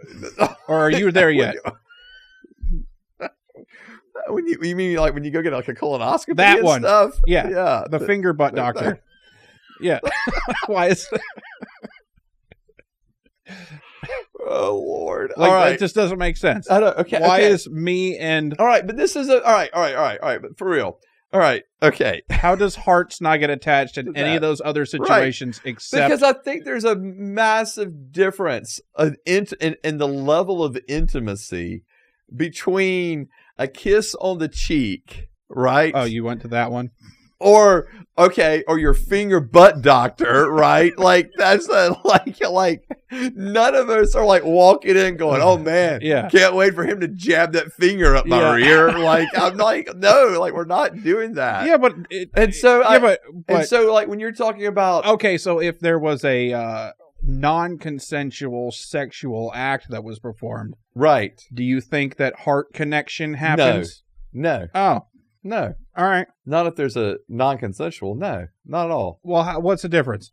Or are you there yet? You mean like when you go get like a colonoscopy that and one stuff? Yeah. The finger butt doctor. Yeah. Why is Oh Lord! Like, all right, it just doesn't make sense. I don't. Okay. Why okay. is me and all right? But this is all right. But for real, All right. Okay. How does hearts not get attached in any of those other situations except... Because I think there's a massive difference in the level of intimacy between a kiss on the cheek, right? Oh, you went to that one? Or your finger butt doctor, right? Like that's like none of us are like walking in going, "Oh man, yeah, can't wait for him to jab that finger up my rear." Like I'm like, no, like we're not doing that. Yeah, but so like when you're talking about, okay, so if there was a non-consensual sexual act that was performed, right? Do you think that heart connection happens? No. Oh. No. All right. Not if there's a non-consensual. No, not at all. Well, what's the difference?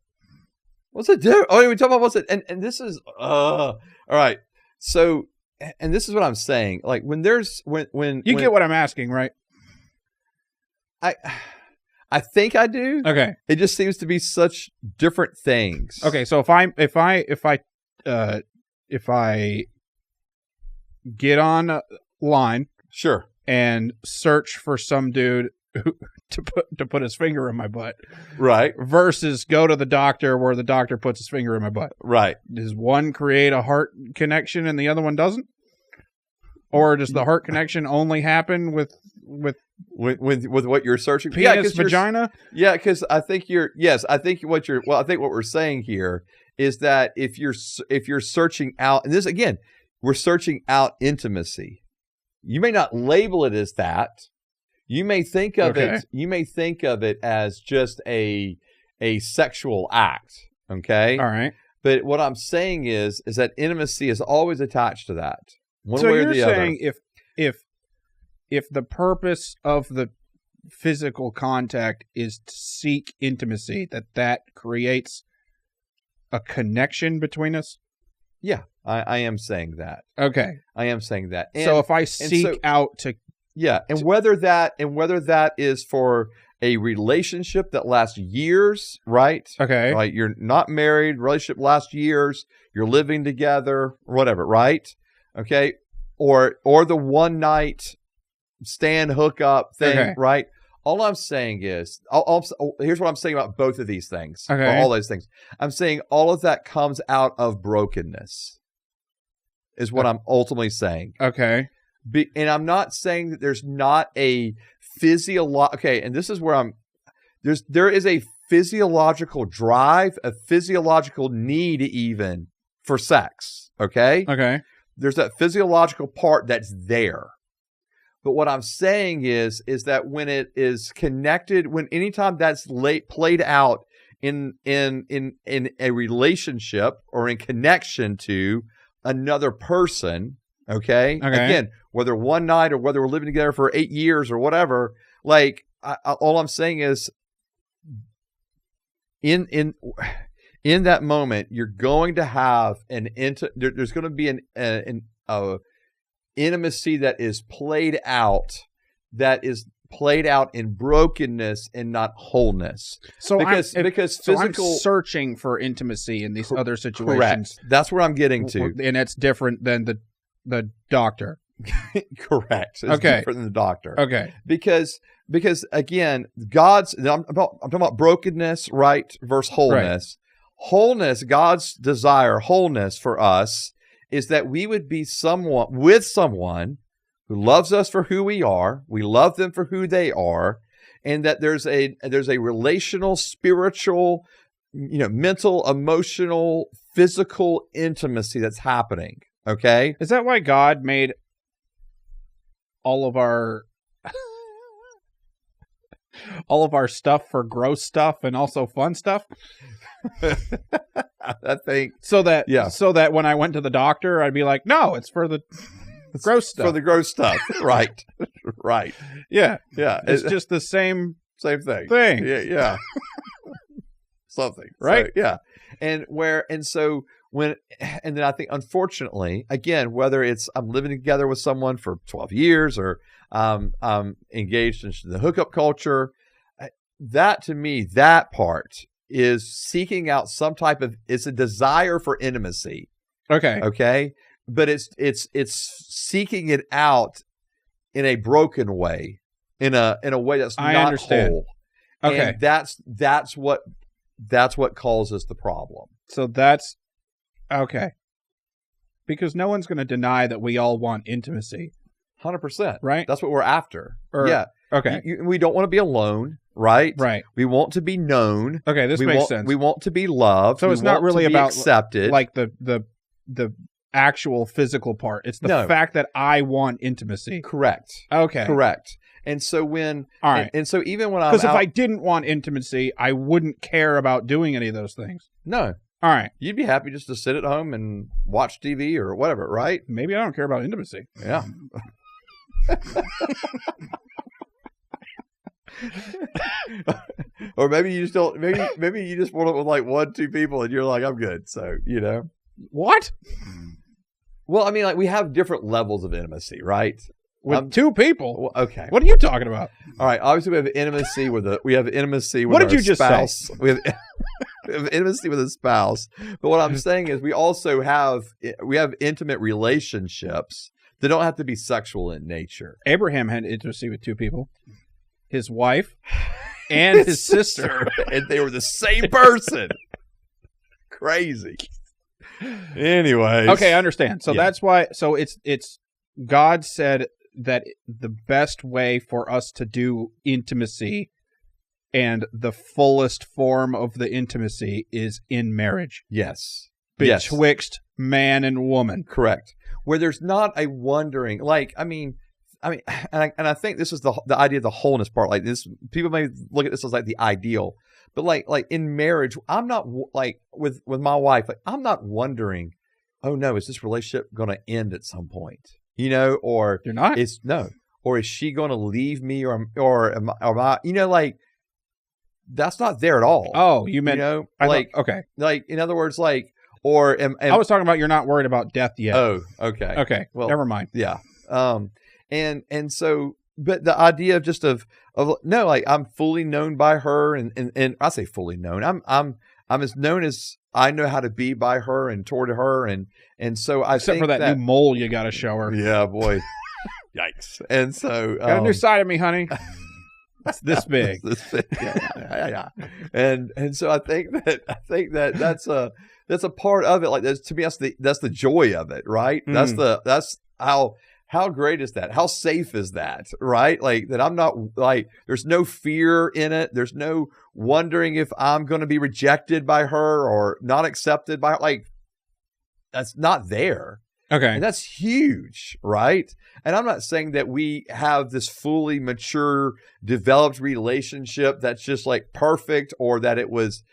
What's the difference? Oh, we talk about what's it? And this is all right. So, and this is what I'm saying. Like when there's when you get what I'm asking, right? I think I do. Okay. It just seems to be such different things. Okay. So if I get on line, sure, and search for some dude to put his finger in my butt, right? Versus go to the doctor where the doctor puts his finger in my butt, right? Does one create a heart connection and the other one doesn't, or does the heart connection only happen with what you're searching? Penis, vagina? Yeah, because I think I think what we're saying here is that if you're searching out, and this again, we're searching out intimacy. You may not label it as that. You may think of it. You may think of it as just a sexual act. Okay. All right. But what I'm saying is that intimacy is always attached to that. One so way or you're the saying other. if the purpose of the physical contact is to seek intimacy, that creates a connection between us. Yeah, I am saying that. Okay. I am saying that. So if I seek out to... Yeah, and whether that is for a relationship that lasts years, right? Okay. Right, you're not married, relationship lasts years, you're living together, whatever, right? Okay? Or the one night stand hookup thing, right? All I'm saying is, here's what I'm saying about both of these things. Okay. All those things. I'm saying all of that comes out of brokenness, is what I'm ultimately saying. Okay. And I'm not saying that there's not a okay, and this is where there is a physiological drive, a physiological need even for sex, okay? Okay. There's that physiological part that's there. But what I'm saying is that when it is connected, anytime that's played out in a relationship or in connection to another person, okay? Again, whether one night or whether we're living together for 8 years or whatever, like all I'm saying is, in that moment, you're going to have there's going to be an intimacy that is played out in brokenness and not wholeness. So because physical, I'm searching for intimacy in these other situations. Correct. That's where I'm getting to, and it's different than the doctor. Correct. It's different than the doctor. Okay. Because again, I'm talking about brokenness, right, versus wholeness. Right. Wholeness, God's desire, wholeness for us, is that we would be with someone who loves us for who we are. We love them for who they are, and that there's a relational, spiritual, mental, emotional, physical intimacy that's happening. Okay, is that why God made all of our stuff for gross stuff and also fun stuff? I think so that when I went to the doctor, I'd be like, no, it's for the gross stuff. For the gross stuff, right? Right. Yeah. Yeah. It's just the same thing. Yeah. Something. Right. So, yeah. And then I think, unfortunately, again, whether it's I'm living together with someone for 12 years or I'm engaged in the hookup culture, that to me, that part is seeking out it's a desire for intimacy. Okay. But it's seeking it out in a broken way. in a way that's I not understand. whole. Okay. And that's what causes the problem. So that's okay. Because no one's going to deny that we all want intimacy, 100%. right? That's what we're after. Or- yeah. Okay. We don't want to be alone, right? Right. We want to be known. Okay, this we makes want, sense. We want to be loved. So we it's not want really to be about accepted. like the actual physical part. It's the fact that I want intimacy. Correct. Okay. Correct. And so when All right. and so even when I'm Because if out, I didn't want intimacy, I wouldn't care about doing any of those things. no, All right. you'd be happy just to sit at home and watch TV or whatever, right? Maybe I don't care about intimacy. Yeah. Or maybe you just don't. Maybe you just want it with like 1-2 people, and you're like, I'm good. So What? Well, I mean, like we have different levels of intimacy, right? With 2 people? Well, okay. What are you talking about? All right. Obviously, we have intimacy with What did our you just say? spouse. We have intimacy with a spouse. But what I'm saying is, we also have intimate relationships that don't have to be sexual in nature. Abraham had intimacy with 2 people. His wife and his sister. And they were the same person. Crazy. Anyways. Okay, I understand. So Yeah. that's why. So it's God said that the best way for us to do intimacy and the fullest form of the intimacy is in marriage Yes. Yes. betwixt man and woman. Correct. Where there's not a wondering, like, and I think this is the idea of the wholeness part. Like this, people may look at this as like the ideal, but like in marriage, I'm not like with my wife. Like I'm not wondering, oh no, is this relationship going to end at some point? Or You're not? or is she going to leave me, or am I? Like that's not there at all. Oh, you meant okay. like in other words, like, or I was talking about you're not worried about death yet. Oh, okay. Okay. Well, never mind. Yeah. And so, but the idea of just of no, like I'm fully known by her, and I say fully known. I'm as known as I know how to be by her and toward her, and so I Except think for that new mole you got to show her. Yeah, boy. Yikes. And so Got a new side of me, honey. It's this big. It's this big. Yeah. And so I think that that's a part of it. Like to me, that's the joy of it, right? That's how great is that? How safe is that, right? Like that I'm not like there's no fear in it. There's no wondering if I'm going to be rejected by her or not accepted by her. Like that's not there. Okay. And that's huge, right? And I'm not saying that we have this fully mature, developed relationship that's just like perfect, or that it was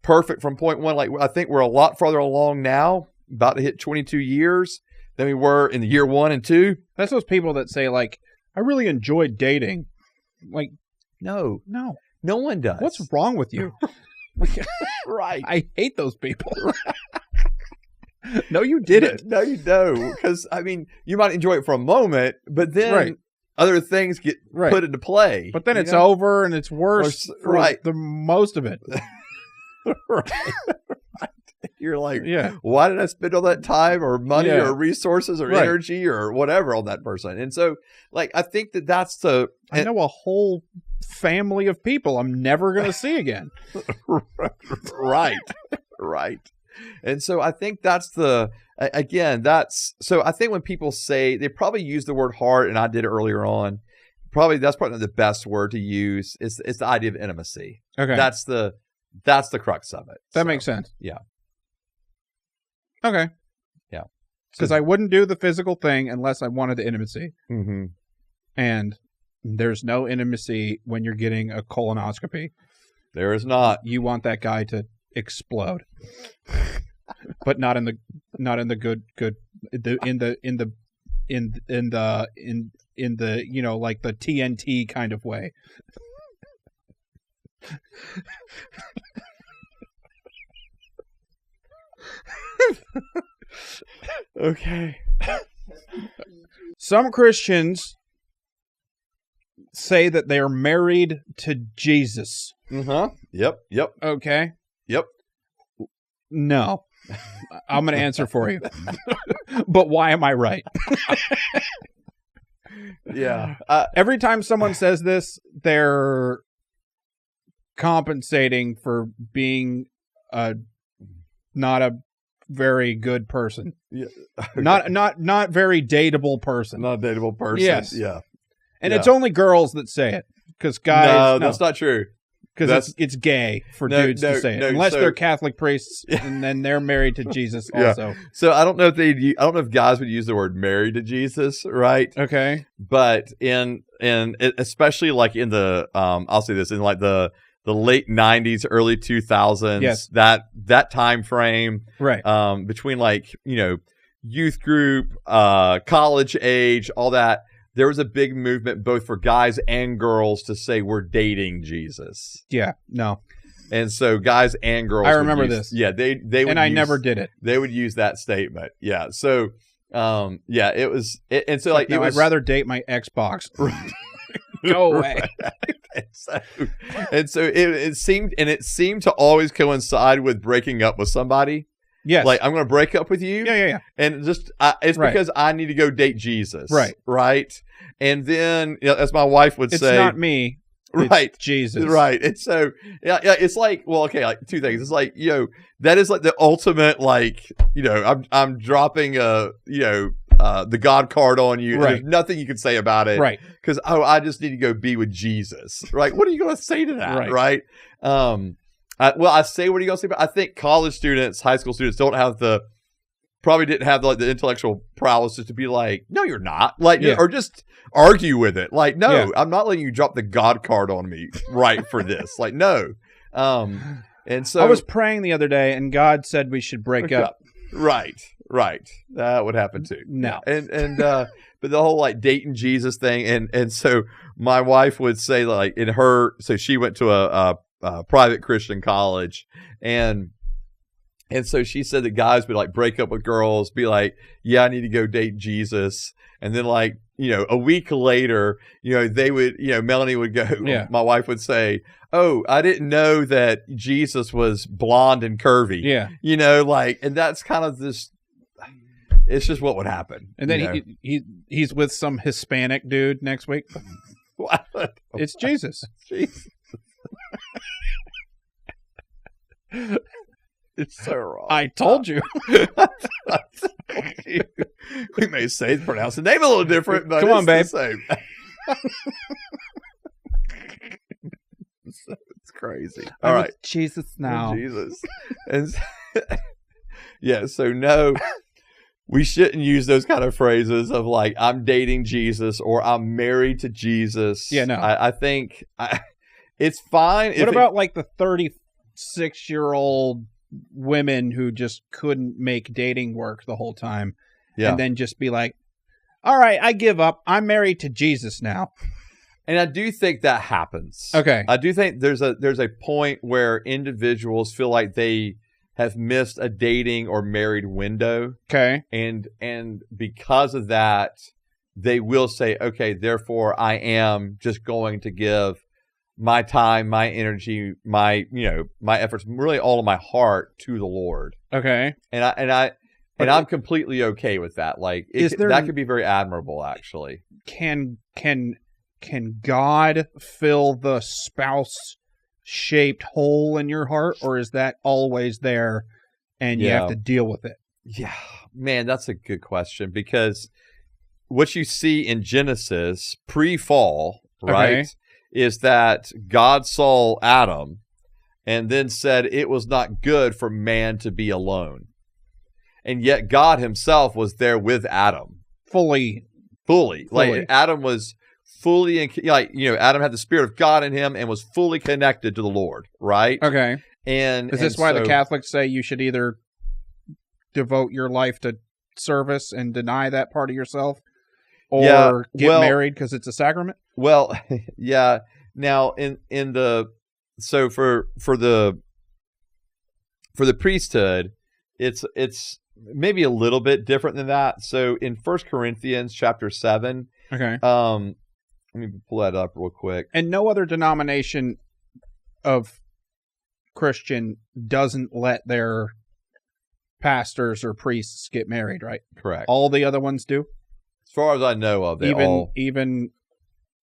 perfect from point one. Like I think we're a lot farther along now, about to hit 22 years than we were in the year 1 and 2. That's those people that say like, I really enjoyed dating. Like, no one does. What's wrong with you? Right. I hate those people. No, you didn't. No, you don't. Because, you might enjoy it for a moment, but then other things get put into play. But then it's over and it's worse for the most of it. Right. You're like, why did I spend all that time or money or resources or energy or whatever on that person? And so, like, I think that's I know a whole family of people I'm never going to see again. Right. And so I think that's so I think when people say, they probably use the word heart, and I did it earlier on, that's probably the best word to use. It's the idea of intimacy. Okay. That's the crux of it. That makes sense. Yeah. Okay. Yeah. Because I wouldn't do the physical thing unless I wanted the intimacy. Mm-hmm. And there's no intimacy when you're getting a colonoscopy. There is not. You want that guy to explode, but not in the good in the like the TNT kind of way. Okay. Some Christians say that they are married to Jesus. Uh-huh. Yep. Okay. Yep. No. I'm going to answer for you. But why am I right? Yeah. Every time someone says this, they're compensating for being not a very good person. Yeah. Not very dateable person. Not a dateable person. Yes. Yeah. And Yeah. it's only girls that say it, because guys. No, that's not true. Because it's gay for dudes to say it, unless they're Catholic priests, and then they're married to Jesus also. So I don't know if guys would use the word married to Jesus, right? Okay. But especially like in the I'll say this, in like the late 90s, early 2000s, yes. that time frame, right? Between like, youth group, college age, all that. There was a big movement both for guys and girls to say we're dating Jesus. Yeah, no. And so guys and girls. I remember this. Yeah, they would. And I never did it. They would use that statement. Yeah. So, it was. And so like, no, I'd rather date my Xbox. Go away. and so it seemed to always coincide with breaking up with somebody. Yes. Like, I'm going to break up with you. Yeah. And just, it's because I need to go date Jesus. Right. And then, as my wife would say. It's not me. Right. It's Jesus. Right. And so, yeah, it's like, well, okay, like two things. It's like, that is like the ultimate, like, I'm dropping the God card on you. Right. There's nothing you can say about it. Right. Because, I just need to go be with Jesus. Right. What are you going to say to that? Right. I say what are you going to say? But I think college students, high school students probably didn't have the intellectual prowess to be like, no, you're not. Like, or just argue with it. Like, no, I'm not letting you drop the God card on me for this. Like, no. And so I was praying the other day and God said we should break up. Right. That would happen too. No. And but the whole like dating Jesus thing. And so my wife would say like so she went to a private Christian college, and so she said that guys would like break up with girls, be like, yeah, I need to go date Jesus. And then like, a week later, they would, Melanie would go, my wife would say, oh, I didn't know that Jesus was blonde and curvy. Yeah. And that's kind of this, it's just what would happen. And then he's with some Hispanic dude next week. What? It's Jesus. Jesus. It's so wrong. I told you. We may pronounce the name a little different, but come on, babe. The same. It's crazy. All right, Jesus now. Jesus, and so no, we shouldn't use those kind of phrases of like I'm dating Jesus or I'm married to Jesus. Yeah, no. I think it's fine. What about like the 36-year-old women who just couldn't make dating work the whole time, and then just be like, all right, I give up, I'm married to Jesus now? And I do think that happens. Okay. I do think there's a point where individuals feel like they have missed a dating or married window. Okay. And because of that, they will say, okay, therefore I am just going to give my time, my energy, my efforts, really all of my heart to the Lord. Okay. And I'm completely okay with that. Like, that could be very admirable, actually. Can God fill the spouse-shaped hole in your heart, or is that always there and you have to deal with it? Yeah, man, that's a good question, because what you see in Genesis pre-fall, right, is that God saw Adam and then said it was not good for man to be alone. And yet God himself was there with Adam. Fully. Like Adam was fully, Adam had the Spirit of God in him and was fully connected to the Lord, right? Okay. And is this why the Catholics say you should either devote your life to service and deny that part of yourself, or get married because it's a sacrament? Well, yeah. Now, for the priesthood, it's maybe a little bit different than that. So in 1 Corinthians chapter 7, okay. Let me pull that up real quick. And no other denomination of Christian doesn't let their pastors or priests get married, right? Correct. All the other ones do? As far as I know of, they all even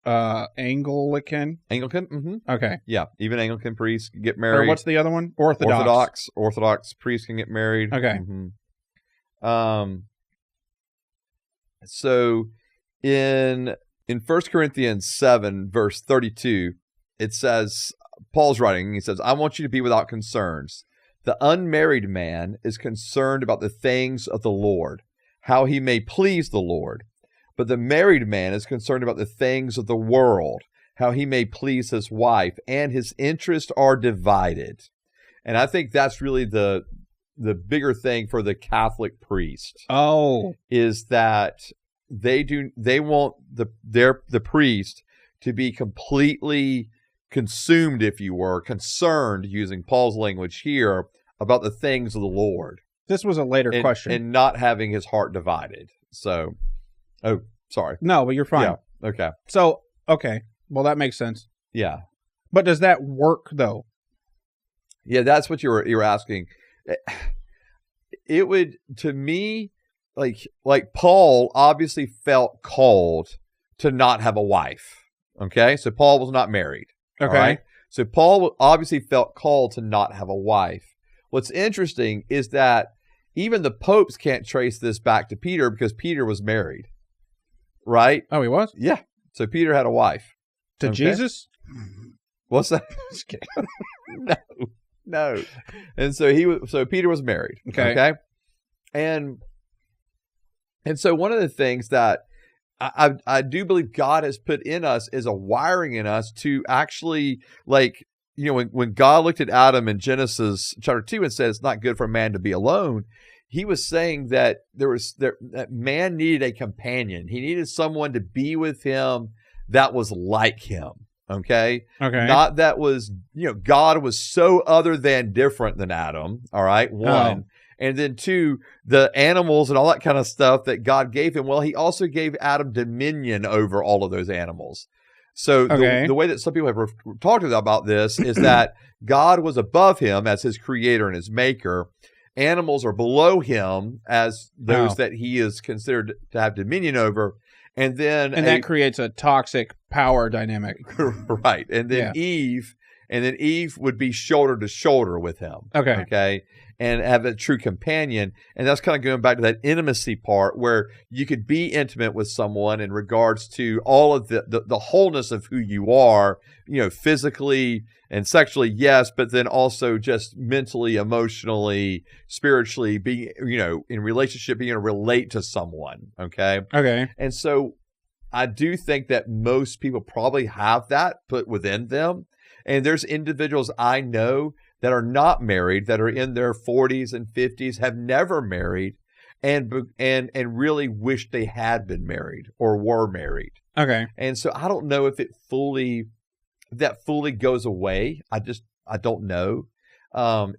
Anglican. Anglican. Mm-hmm. Okay. Yeah, even Anglican priests can get married. Or what's the other one? Orthodox. Orthodox priests can get married. Okay. Mm-hmm. So in 1 Corinthians 7, verse 32, it says, Paul's writing, he says, I want you to be without concerns. The unmarried man is concerned about the things of the Lord, how he may please the Lord. But the married man is concerned about the things of the world, how he may please his wife, and his interests are divided. And I think that's really the bigger thing for the Catholic priest. Oh, is that they want the priest to be completely consumed, if you were, concerned, using Paul's language here, about the things of the Lord. This was a later question. And not having his heart divided. So, oh, sorry. No, but you're fine. Yeah, okay. So, okay. Well, that makes sense. Yeah. But does that work, though? Yeah, that's what you were asking. It would, to me, like Paul obviously felt called to not have a wife. Okay? So Paul was not married. Okay. All right? So Paul obviously felt called to not have a wife. What's interesting is that even the popes can't trace this back to Peter because Peter was married. Right? Oh, he was? Yeah. So Peter had a wife. To Okay? Jesus? What's that? No. And so Peter was married. Okay. And so one of the things that I do believe God has put in us is a wiring in us to actually, like, you know, when God looked at Adam in Genesis chapter 2 and said it's not good for a man to be alone, he was saying that that man needed a companion. He needed someone to be with him that was like him. Okay. Not that was, God was so other than different than Adam. All right. One. And then two, the animals and all that kind of stuff that God gave him. Well, he also gave Adam dominion over all of those animals. So the way that some people have talked about this is that God was above him as his creator and his maker. Animals are below him as those that he is considered to have dominion over. And that creates a toxic power dynamic. Right. And then Eve would be shoulder to shoulder with him. Okay. And have a true companion. And that's kind of going back to that intimacy part where you could be intimate with someone in regards to all of the wholeness of who you are, physically and sexually, yes, but then also just mentally, emotionally, spiritually, being, in relationship, being able to relate to someone. Okay. And so I do think that most people probably have that put within them. And there's individuals I know that are not married, that are in their 40s and 50s, have never married, and really wish they had been married or were married. And so I don't know if that fully goes away. I don't know.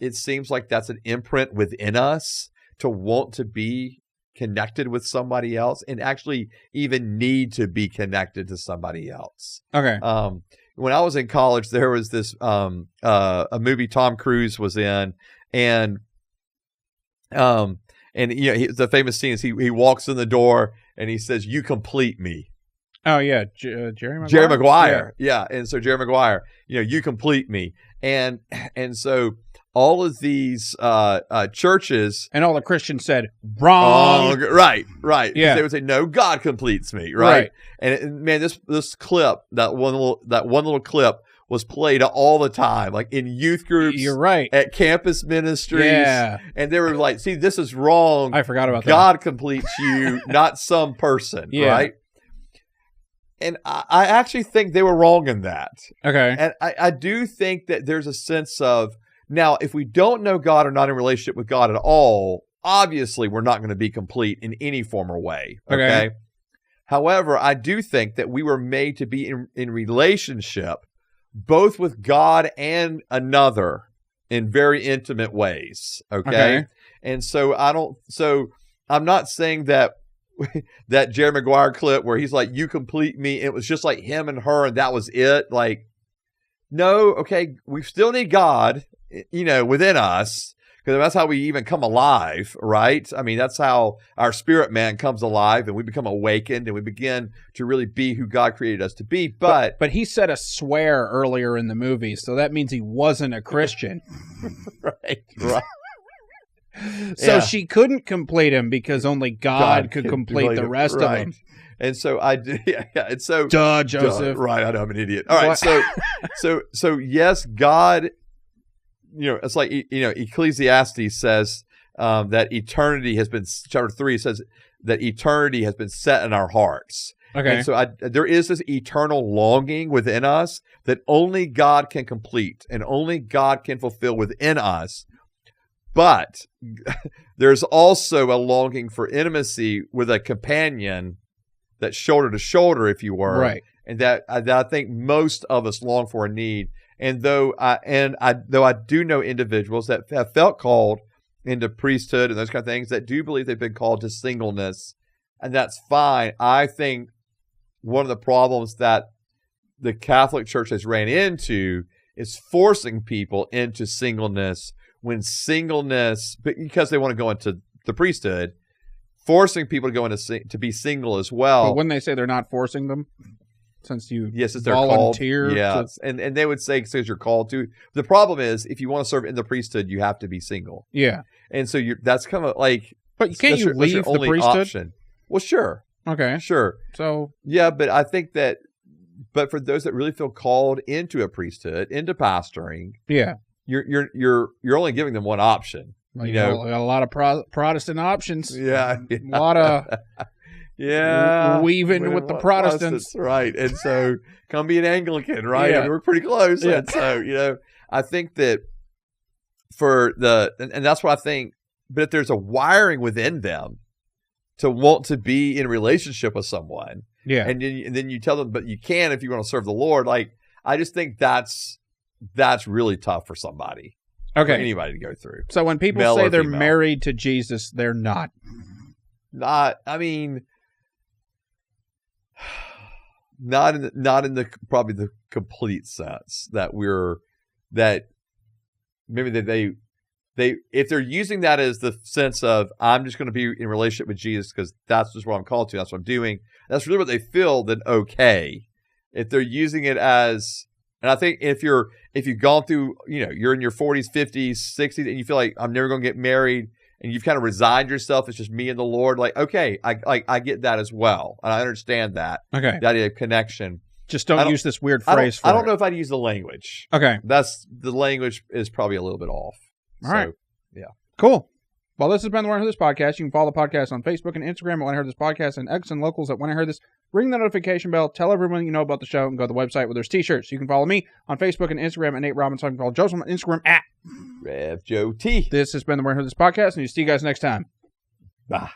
It seems like that's an imprint within us to want to be connected with somebody else and actually even need to be connected to somebody else. When I was in college, there was this a movie Tom Cruise was in, and the famous scene is he walks in the door and he says, "You complete me." Oh yeah, Jerry Maguire. Jerry Maguire, yeah. And so Jerry Maguire, you complete me, and so all of these churches and all the Christians said wrong. Right. Yeah, they would say no, God completes me. Right. And man, this clip, that one little clip was played all the time, like in youth groups. You're right. At campus ministries. Yeah. And they were like, see, this is wrong. I forgot about that. God completes you, not some person. Yeah. Right. And I actually think they were wrong in that. And I do think that there's a sense of, now, if we don't know God or not in relationship with God at all, obviously we're not going to be complete in any form or way. Okay. However, I do think that we were made to be in relationship both with God and another in very intimate ways. Okay. And so I'm not saying that Jerry Maguire clip where he's like, "You complete me," it was just like him and her and that was it. Like, no, okay, we still need God, within us, Because that's how we even come alive, right? I mean, that's how our spirit man comes alive, and we become awakened, and we begin to really be who God created us to be. But he said a swear earlier in the movie, so that means he wasn't a Christian. right. So she couldn't complete him because only God could complete the rest of them. And so I did. Yeah. And so, Joseph. Right. I know I'm an idiot. All right. So yes, God. It's like Ecclesiastes says that eternity has been. Chapter 3 says that eternity has been set in our hearts. Okay. And so there is this eternal longing within us that only God can complete and only God can fulfill within us. But there's also a longing for intimacy with a companion that's shoulder to shoulder, if you were, right? And that I think most of us long for and need. And though I do know individuals that have felt called into priesthood and those kind of things that do believe they've been called to singleness, and that's fine. I think one of the problems that the Catholic Church has ran into is forcing people into singleness when singleness, because they want to go into the priesthood, forcing people to go into to be single as well. But when they say they're not forcing them, since you it's volunteer, and they would say because you're called to. The problem is if you want to serve in the priesthood, you have to be single. Yeah, and so that's kind of like. But can't you leave the priesthood? Option. Well, sure. Okay, sure. So yeah, but I think that. But for those that really feel called into a priesthood, into pastoring, yeah, you're only giving them one option. Well, you got a lot of Protestant options. Yeah. A lot of weaving with the Protestants. Right. And so come be an Anglican, right? Yeah. I mean, we're pretty close. Yeah. And so, I think that and that's what I think, but if there's a wiring within them to want to be in a relationship with someone, yeah, and then you tell them, but you can if you want to serve the Lord, like, I just think that's really tough for somebody. Okay. For anybody to go through. So when people say they're married to Jesus, they're not. Not in the probably the complete sense that maybe they if they're using that as the sense of I'm just going to be in a relationship with Jesus because that's just what I'm called to, that's what I'm doing, that's really what they feel, then okay. If they're using it as, and I think if you've gone through, you're in your 40s, 50s, 60s, and you feel like I'm never going to get married, and you've kind of resigned yourself, it's just me and the Lord, like, okay, I get that as well, and I understand that. Okay. That idea of connection. Just don't use this weird phrase I don't know if I'd use the language. Okay. The language is probably a little bit off. All right. Yeah. Cool. Well, this has been the WhenIHeardThis podcast. You can follow the podcast on Facebook and Instagram at WhenIHeardThis podcast, and X and locals at WhenIHeardThis. Ring the notification bell. Tell everyone you know about the show, and go to the website where there's t-shirts. You can follow me on Facebook and Instagram at Nate Robinson. You can follow Joseph on Instagram at Rev Joe T. This has been the WhenIHeardThis podcast, and see you guys next time. Bye.